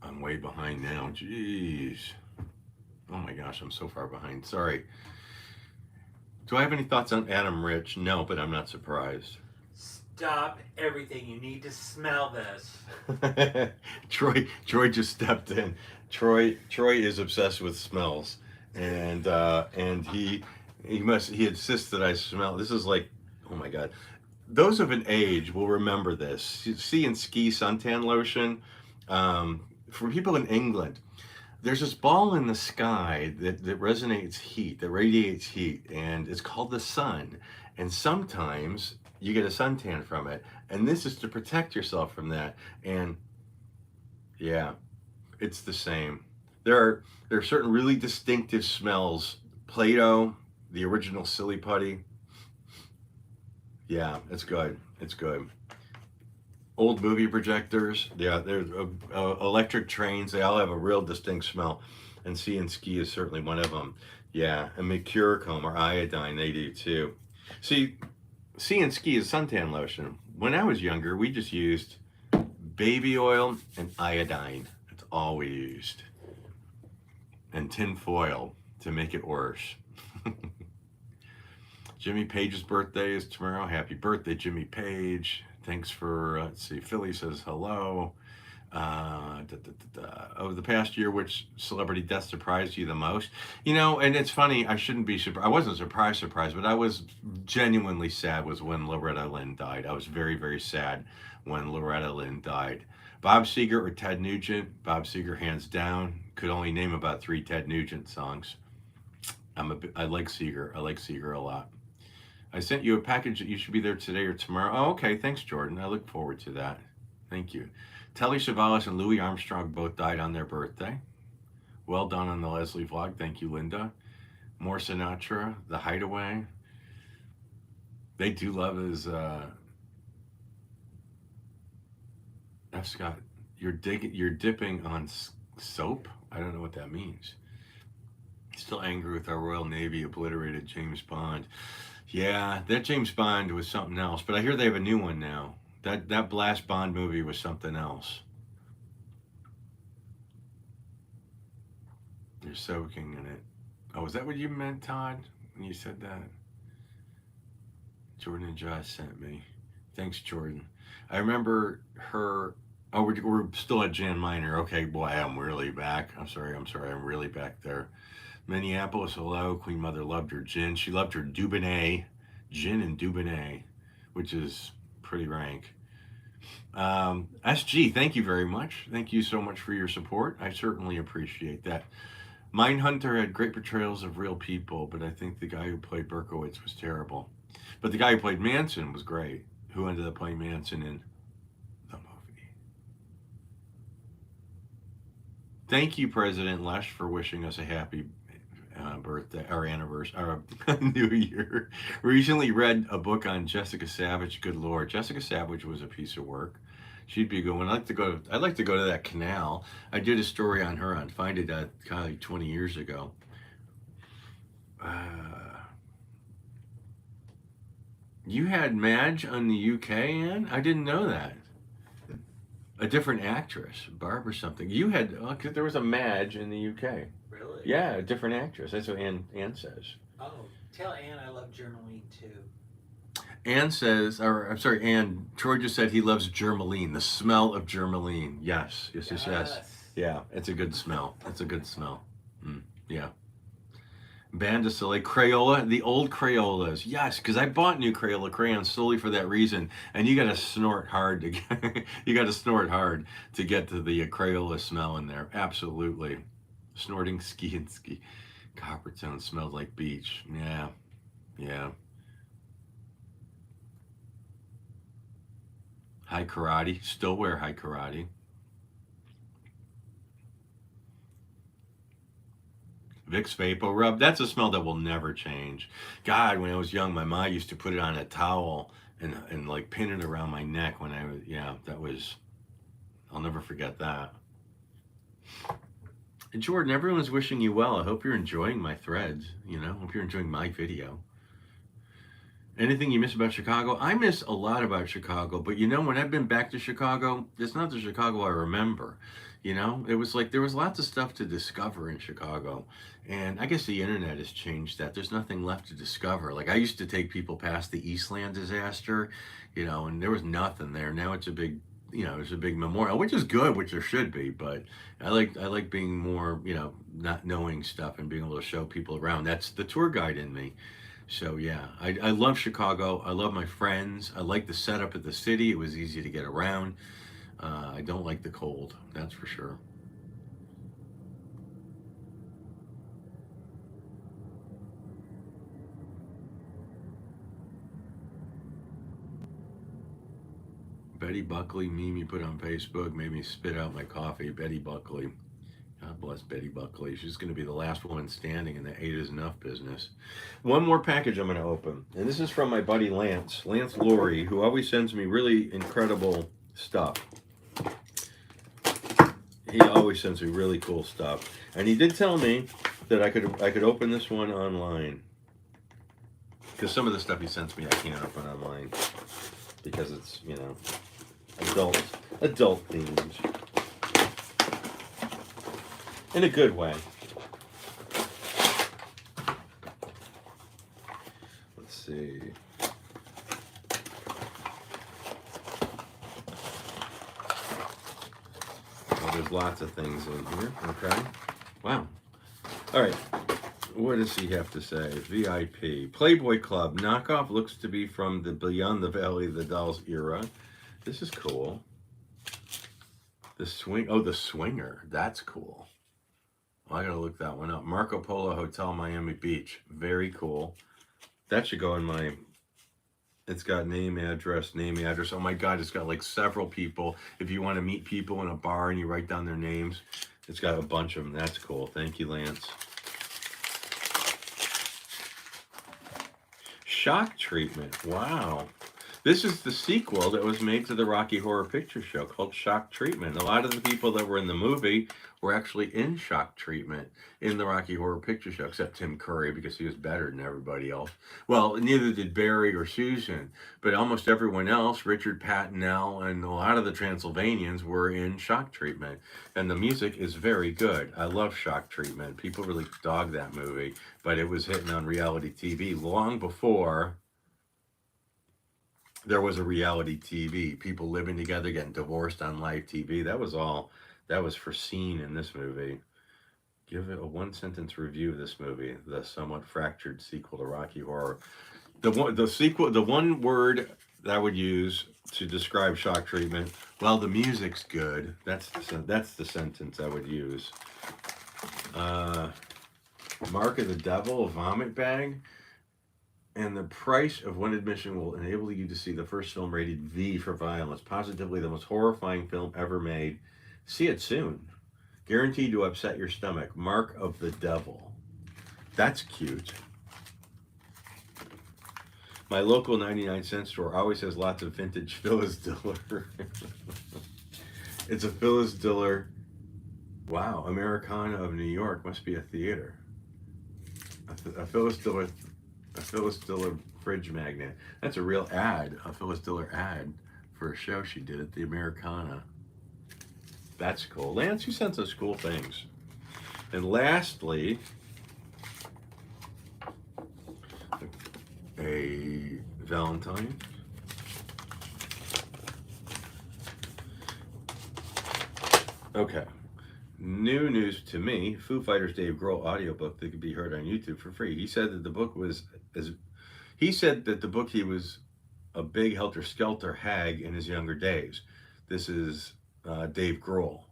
I'm way behind now. Jeez. Oh my gosh, I'm so far behind. Sorry. Do I have any thoughts on Adam Rich? No, but I'm not surprised. Stop everything. You need to smell this. Troy just stepped in. Troy is obsessed with smells, and he insists that I smell. This is like, oh my God. Those of an age will remember this. Sea and Ski suntan lotion. For people in England, there's this ball in the sky that resonates heat, that radiates heat, and it's called the sun. And sometimes you get a suntan from it, and this is to protect yourself from that. And yeah, it's the same. There are certain really distinctive smells. Play-Doh, the original Silly Putty. Yeah, it's good. It's good. Old movie projectors. Yeah, there's electric trains. They all have a real distinct smell, and Sea and Ski is certainly one of them. Yeah, and Mercurochrome or iodine, they do too. See, Sea and Ski is suntan lotion. When I was younger, we just used baby oil and iodine. That's all we used. And tin foil to make it worse. Jimmy Page's birthday is tomorrow. Happy birthday, Jimmy Page. Thanks for, let's see, Philly says hello. Over the past year, which celebrity death surprised you the most? You know, and it's funny. I shouldn't be surprised. I wasn't surprised, but I was genuinely sad. Was when Loretta Lynn died. I was very, very sad when Loretta Lynn died. Bob Seger or Ted Nugent? Bob Seger, hands down. Could only name about 3 Ted Nugent songs. I like Seger. I like Seger a lot. I sent you a package that you should be there today or tomorrow. Oh, okay. Thanks, Jordan. I look forward to that. Thank you. Telly Savalas and Louis Armstrong both died on their birthday. Well done on the Leslie vlog. Thank you, Linda. More Sinatra, The Hideaway. They do love his F. Scott. You're dipping on soap? I don't know what that means. Still angry with our Royal Navy obliterated James Bond. Yeah, that James Bond was something else, but I hear they have a new one now. That Blast Bond movie was something else. You're soaking in it. Oh, is that what you meant, Todd, when you said that? Jordan and Josh sent me. Thanks, Jordan. I remember her. Oh, we're still at Jan Miner. Okay, boy, I'm really back. I'm sorry. I'm really back there. Minneapolis, hello. Queen Mother loved her gin. She loved her Dubonnet. Gin and Dubonnet, which is pretty rank. SG, thank you very much. Thank you so much for your support. I certainly appreciate that. Mindhunter had great portrayals of real people, but I think the guy who played Berkowitz was terrible. But the guy who played Manson was great, who ended up playing Manson in the movie. Thank you, President Lesh, for wishing us a happy birthday or anniversary or New Year. Recently read a book on Jessica Savage. Good Lord, Jessica Savage was a piece of work. She'd be a good one. I'd like to go to that canal. I did a story on her on Find It kind of 20 years ago. You had Madge on the UK, Ann? I didn't know that. A different actress, Barb or something. You had, there was a Madge in the UK. Really? Yeah, a different actress. That's what Ann says. Oh, tell Ann I love Germaline too. Ann says, or I'm sorry, Ann, Troy just said he loves germaline, the smell of germaline. Yes. Yeah, it's a good smell. It's a good smell. Yeah. Band of Soleil, Crayola, the old Crayolas. Yes, because I bought new Crayola crayons solely for that reason. And you got to snort hard to get, you got to snort hard to get to the Crayola smell in there. Absolutely. Snorting ski and ski. Coppertone smelled like beach. Yeah. High karate. Still wear high karate. Vicks Vapor Rub. That's a smell that will never change. God, when I was young, my mom used to put it on a towel and like pin it around my neck when I was, that was, I'll never forget that. And Jordan, everyone's wishing you well. I hope you're enjoying my threads, hope you're enjoying my video. Anything you miss about Chicago? I miss a lot about Chicago, but when I've been back to Chicago, it's not the Chicago I remember. It was like there was lots of stuff to discover in Chicago. And I guess the internet has changed that. There's nothing left to discover. Like I used to take people past the Eastland disaster, and there was nothing there. Now it's a big, there's a big memorial, which is good, which there should be. But I like being more, not knowing stuff and being able to show people around. That's the tour guide in me. So yeah, I love Chicago. I love my friends. I like the setup of the city. It was easy to get around. I don't like the cold, that's for sure. Betty Buckley meme you put on Facebook made me spit out my coffee. Betty Buckley. God bless Betty Buckley. She's going to be the last woman standing in the 8 is enough business. One more package I'm going to open. And this is from my buddy Lance Laurie, who always sends me really incredible stuff. He always sends me really cool stuff. And he did tell me that I could open this one online. Because some of the stuff he sends me I can't open online. Because it's, adult themes. In a good way. Let's see. There's lots of things in here. Okay. Wow. All right. What does he have to say? VIP. Playboy Club. Knockoff looks to be from the Beyond the Valley of the Dolls era. This is cool. The swing. Oh, the swinger. That's cool. Well, I gotta look that one up. Marco Polo Hotel, Miami Beach. Very cool. That should go in my. It's got name, address, name, address. Oh my God, it's got like several people. If you want to meet people in a bar and you write down their names, it's got a bunch of them. That's cool. Thank you, Lance. Shock Treatment. Wow. This is the sequel that was made to the Rocky Horror Picture Show called Shock Treatment. A lot of the people that were in the movie were actually in Shock Treatment in the Rocky Horror Picture Show, except Tim Curry because he was better than everybody else. Well, neither did Barry or Susan, but almost everyone else, Richard Patnell and a lot of the Transylvanians were in Shock Treatment. And the music is very good. I love Shock Treatment. People really dog that movie, but it was hitting on reality TV long before there was a reality TV. People living together, getting divorced on live TV. That was all. That was foreseen in this movie. Give it a one-sentence review of this movie, the somewhat fractured sequel to Rocky Horror. The sequel, the one word that I would use to describe Shock Treatment. Well, the music's good. That's the sentence I would use. Mark of the Devil, a vomit bag. And the price of one admission will enable you to see the first film rated V for violence, positively the most horrifying film ever made. See it soon. Guaranteed to upset your stomach. Mark of the Devil. That's cute. My local 99-cent store always has lots of vintage Phyllis Diller. It's a Phyllis Diller. Wow, Americana of New York must be a theater. A Phyllis Diller. A Phyllis Diller fridge magnet. That's a real ad, a Phyllis Diller ad for a show she did at the Americana. That's cool. Lance, you sent us cool things. And lastly, a Valentine. Okay. New news to me, Foo Fighters' Dave Grohl audiobook that could be heard on YouTube for free. He said that the book was he was a big helter-skelter hag in his younger days. This is Dave Grohl.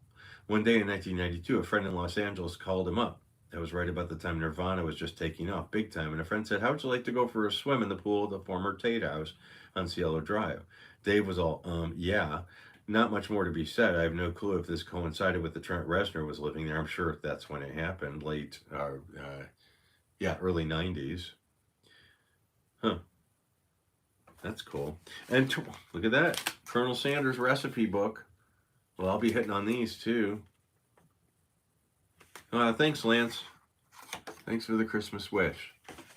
One day in 1992, a friend in Los Angeles called him up. That was right about the time Nirvana was just taking off big time. And a friend said, how would you like to go for a swim in the pool of the former Tate House on Cielo Drive? Dave was all, yeah. Not much more to be said. I have no clue if this coincided with the Trent Reznor was living there. I'm sure that's when it happened, early 90s. Huh. That's cool. And look at that. Colonel Sanders recipe book. Well, I'll be hitting on these too. Thanks, Lance. Thanks for the Christmas wish.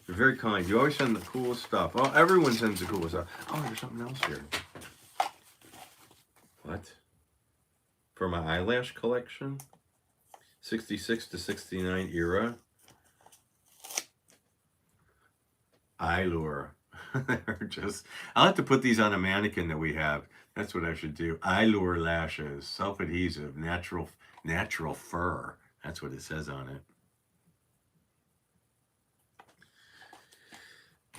You're very kind. You always send the coolest stuff. Oh, everyone sends the coolest stuff. Oh, there's something else here. What? For my eyelash collection? 66 to 69 era. Eyelure. I'll have to put these on a mannequin that we have. That's what I should do. Eyelure lashes, self-adhesive, natural fur. That's what it says on it.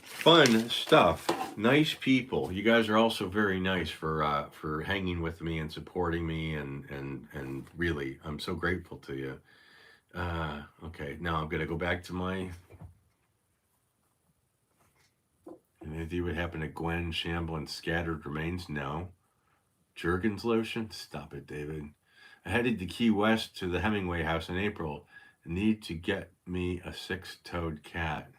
Fun stuff. Nice people. You guys are also very nice for hanging with me and supporting me and really, I'm so grateful to you. Okay, now I'm gonna go back to my. Anything would happen to Gwen Shamblin's scattered remains? No. Jergens lotion? Stop it, David. I headed to Key West to the Hemingway house in April. I need to get me a 6-toed cat.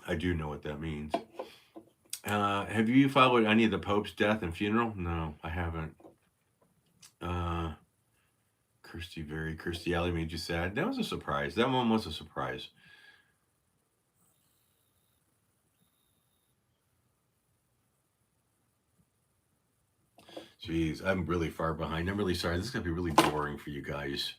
I do know what that means. Have you followed any of the Pope's death and funeral? No, I haven't. Kirstie Alley made you sad. That was a surprise. That one was a surprise. Jeez, I'm really far behind. I'm really sorry. This is going to be really boring for you guys.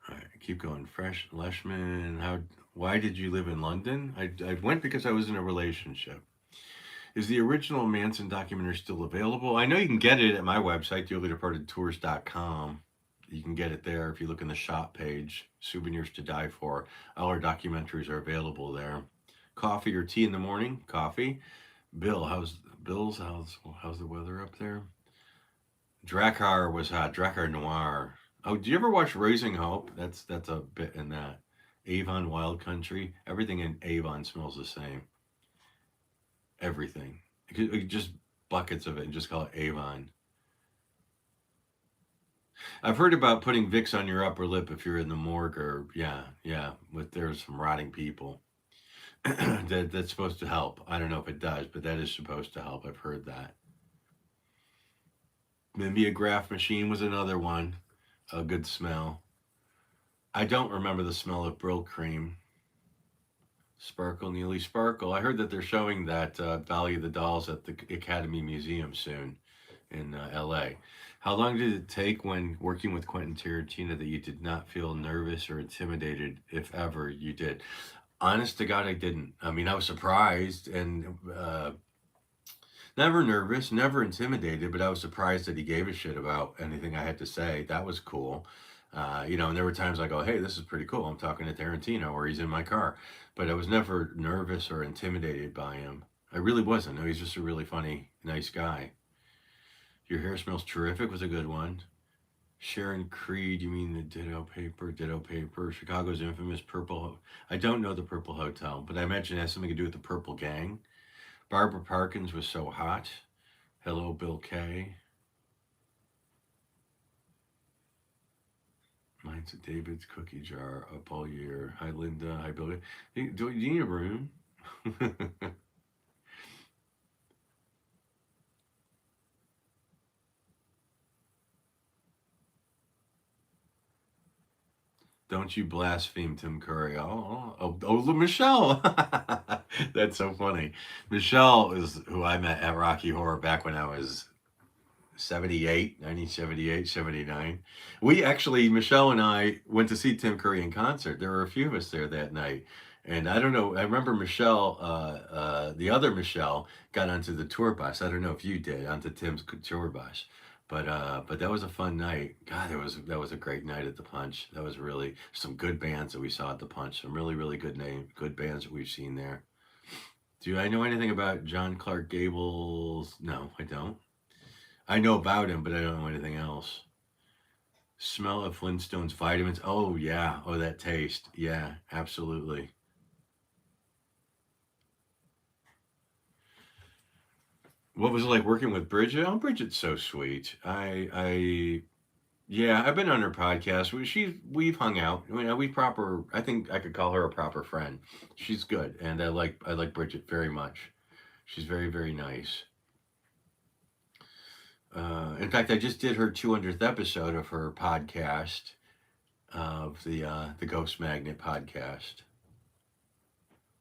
All right, keep going. Fresh Leshman. Why did you live in London? I went because I was in a relationship. Is the original Manson documentary still available? I know you can get it at my website, dearlydepartedtours.com. You can get it there if you look in the shop page, Souvenirs to Die For. All our documentaries are available there. Coffee or tea in the morning? Coffee. Bill, how's the weather up there? Drakkar was hot. Drakkar Noir. Oh, do you ever watch Raising Hope? That's a bit in that. Avon Wild Country. Everything in Avon smells the same. Everything. Just buckets of it and just call it Avon. I've heard about putting Vicks on your upper lip if you're in the morgue or yeah, with there's some rotting people. That's supposed to help. I don't know if it does, but that is supposed to help. I've heard that. Mimeograph machine was another one. A good smell. I don't remember the smell of Brill cream. Sparkle, Neely Sparkle. I heard that they're showing that Valley of the Dolls at the Academy Museum soon in LA. How long did it take when working with Quentin Tarantino that you did not feel nervous or intimidated, if ever you did? Honest to God, I didn't. I mean, I was surprised and never nervous, never intimidated, but I was surprised that he gave a shit about anything I had to say. That was cool. And there were times I go, hey, this is pretty cool. I'm talking to Tarantino or he's in my car. But I was never nervous or intimidated by him. I really wasn't. No, he's just a really funny, nice guy. Your hair smells terrific was a good one. Sharon Creed, you mean the Ditto Paper? Ditto Paper. Chicago's infamous Purple. I don't know the Purple Hotel, but I imagine it has something to do with the Purple Gang. Barbara Parkins was so hot. Hello, Bill K. Mine's a David's cookie jar up all year. Hi, Linda. Hi, Bill. Do you need a room? Don't you blaspheme, Tim Curry. Michelle. That's so funny. Michelle is who I met at Rocky Horror back when I was 78, 1978, 79. We actually, Michelle and I went to see Tim Curry in concert. There were a few of us there that night. And I don't know, I remember Michelle, the other Michelle, got onto the tour bus. I don't know if you did, onto Tim's tour bus. But that was a fun night. God, that was a great night at the Punch. That was really some good bands that we saw at the Punch. Some really, really good bands that we've seen there. Do I know anything about John Clark Gable's? No, I don't. I know about him, but I don't know anything else. Smell of Flintstones vitamins. Oh, yeah. Oh, that taste. Yeah, absolutely. What was it like working with Bridget? Oh, Bridget's so sweet. Yeah, I've been on her podcast. We've hung out. I mean, I think I could call her a proper friend. She's good, and I like Bridget very much. She's very, very nice. In fact, I just did her 200th episode of her podcast of the Ghost Magnet podcast.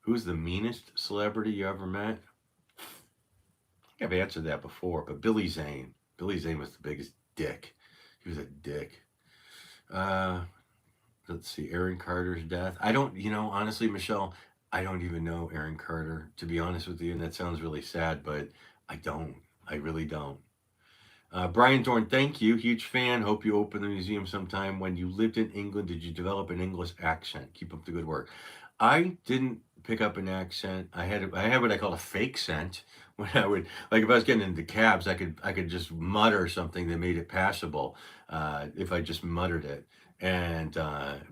Who's the meanest celebrity you ever met? I think I've answered that before, but Billy Zane. Billy Zane was the biggest dick. He was a dick. Uh, let's see, Aaron Carter's death. I don't, honestly, Michelle, I don't even know Aaron Carter, to be honest with you, and that sounds really sad, but I don't. I really don't. Brian Dorn, thank you. Huge fan. Hope you open the museum sometime. When you lived in England, did you develop an English accent? Keep up the good work. I didn't pick up an accent. I had what I call a fake scent. When I would like if I was getting into cabs, I could just mutter something that made it passable if I just muttered it. And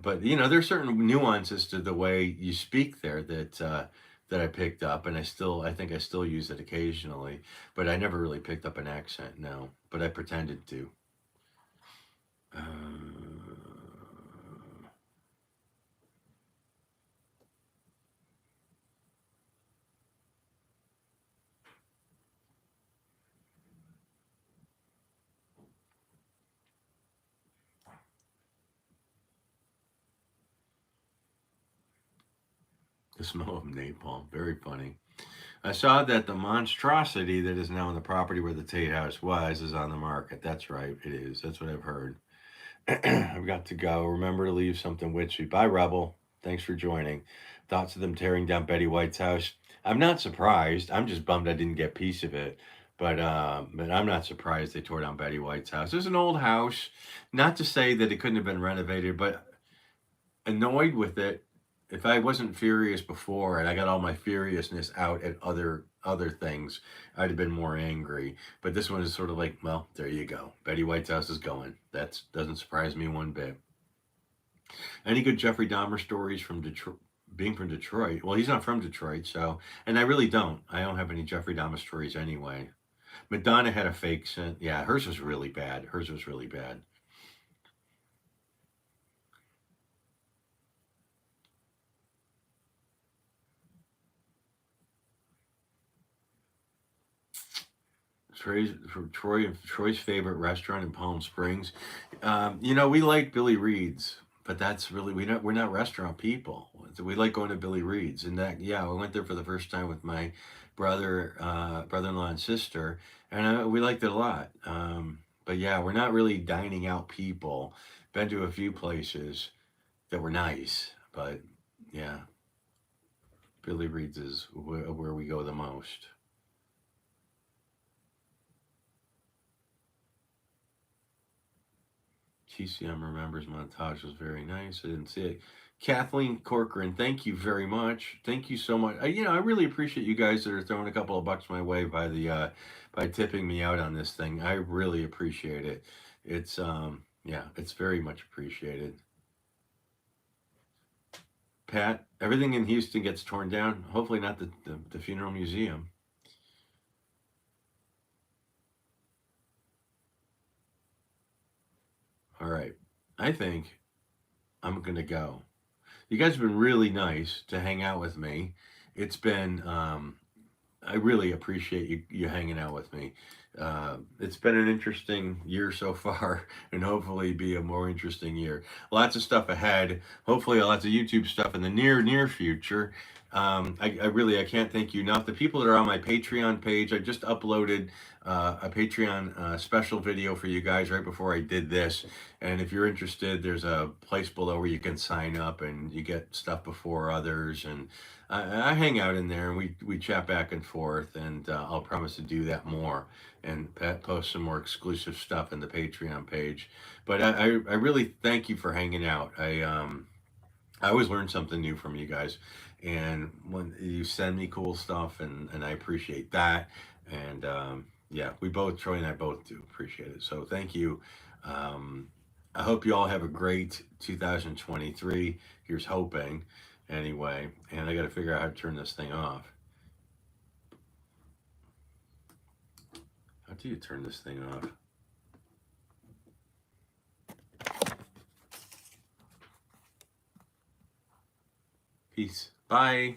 but there's certain nuances to the way you speak there that I picked up, and I think I still use it occasionally, but I never really picked up an accent, no, but I pretended to. Uh, the smell of napalm, very funny. I saw that the monstrosity that is now on the property where the Tate House was is on the market. That's right, it is. That's what I've heard. I've got to go. Remember to leave something with you. Bye, Rebel. Thanks for joining. Thoughts of them tearing down Betty White's house? I'm not surprised. I'm just bummed I didn't get a piece of it. But I'm not surprised they tore down Betty White's house. It was an old house. Not to say that it couldn't have been renovated, but annoyed with it. If I wasn't furious before and I got all my furiousness out at other things, I'd have been more angry. But this one is sort of like, well, there you go. Betty White's house is going. That doesn't surprise me one bit. Any good Jeffrey Dahmer stories from Detroit? Being from Detroit, well, he's not from Detroit, so, and I really don't. I don't have any Jeffrey Dahmer stories anyway. Madonna had a fake scent. Yeah, hers was really bad. Hers was really bad. Troy's favorite restaurant in Palm Springs. We like Billy Reed's, but that's really we're not restaurant people. We like going to Billy Reed's, and that yeah, I went there for the first time with my brother-in-law and sister, and we liked it a lot. But yeah, we're not really dining out people. Been to a few places that were nice, but yeah, Billy Reed's is where we go the most. TCM remembers montage was very nice. I didn't see it. Kathleen Corcoran, thank you very much. Thank you so much. I really appreciate you guys that are throwing a couple of bucks my way by tipping me out on this thing. I really appreciate it. It's yeah, it's very much appreciated. Pat, everything in Houston gets torn down. Hopefully not the funeral museum. All right. I think I'm gonna go. You guys have been really nice to hang out with me. It's been I really appreciate you hanging out with me. It's been an interesting year so far, and hopefully be a more interesting year. Lots of stuff ahead. Hopefully, lots of YouTube stuff in the near future. I can't thank you enough. The people that are on my Patreon page, I just uploaded a Patreon special video for you guys right before I did this. And if you're interested, there's a place below where you can sign up and you get stuff before others. And I hang out in there and we chat back and forth. And I'll promise to do that more and post some more exclusive stuff in the Patreon page. But I really thank you for hanging out. I always learn something new from you guys, and when you send me cool stuff, and I appreciate that. And yeah, Troy and I both do appreciate it. So thank you. Um, I hope you all have a great 2023. Here's hoping, anyway. And I got to figure out how to turn this thing off. How do you turn this thing off? Peace. Bye.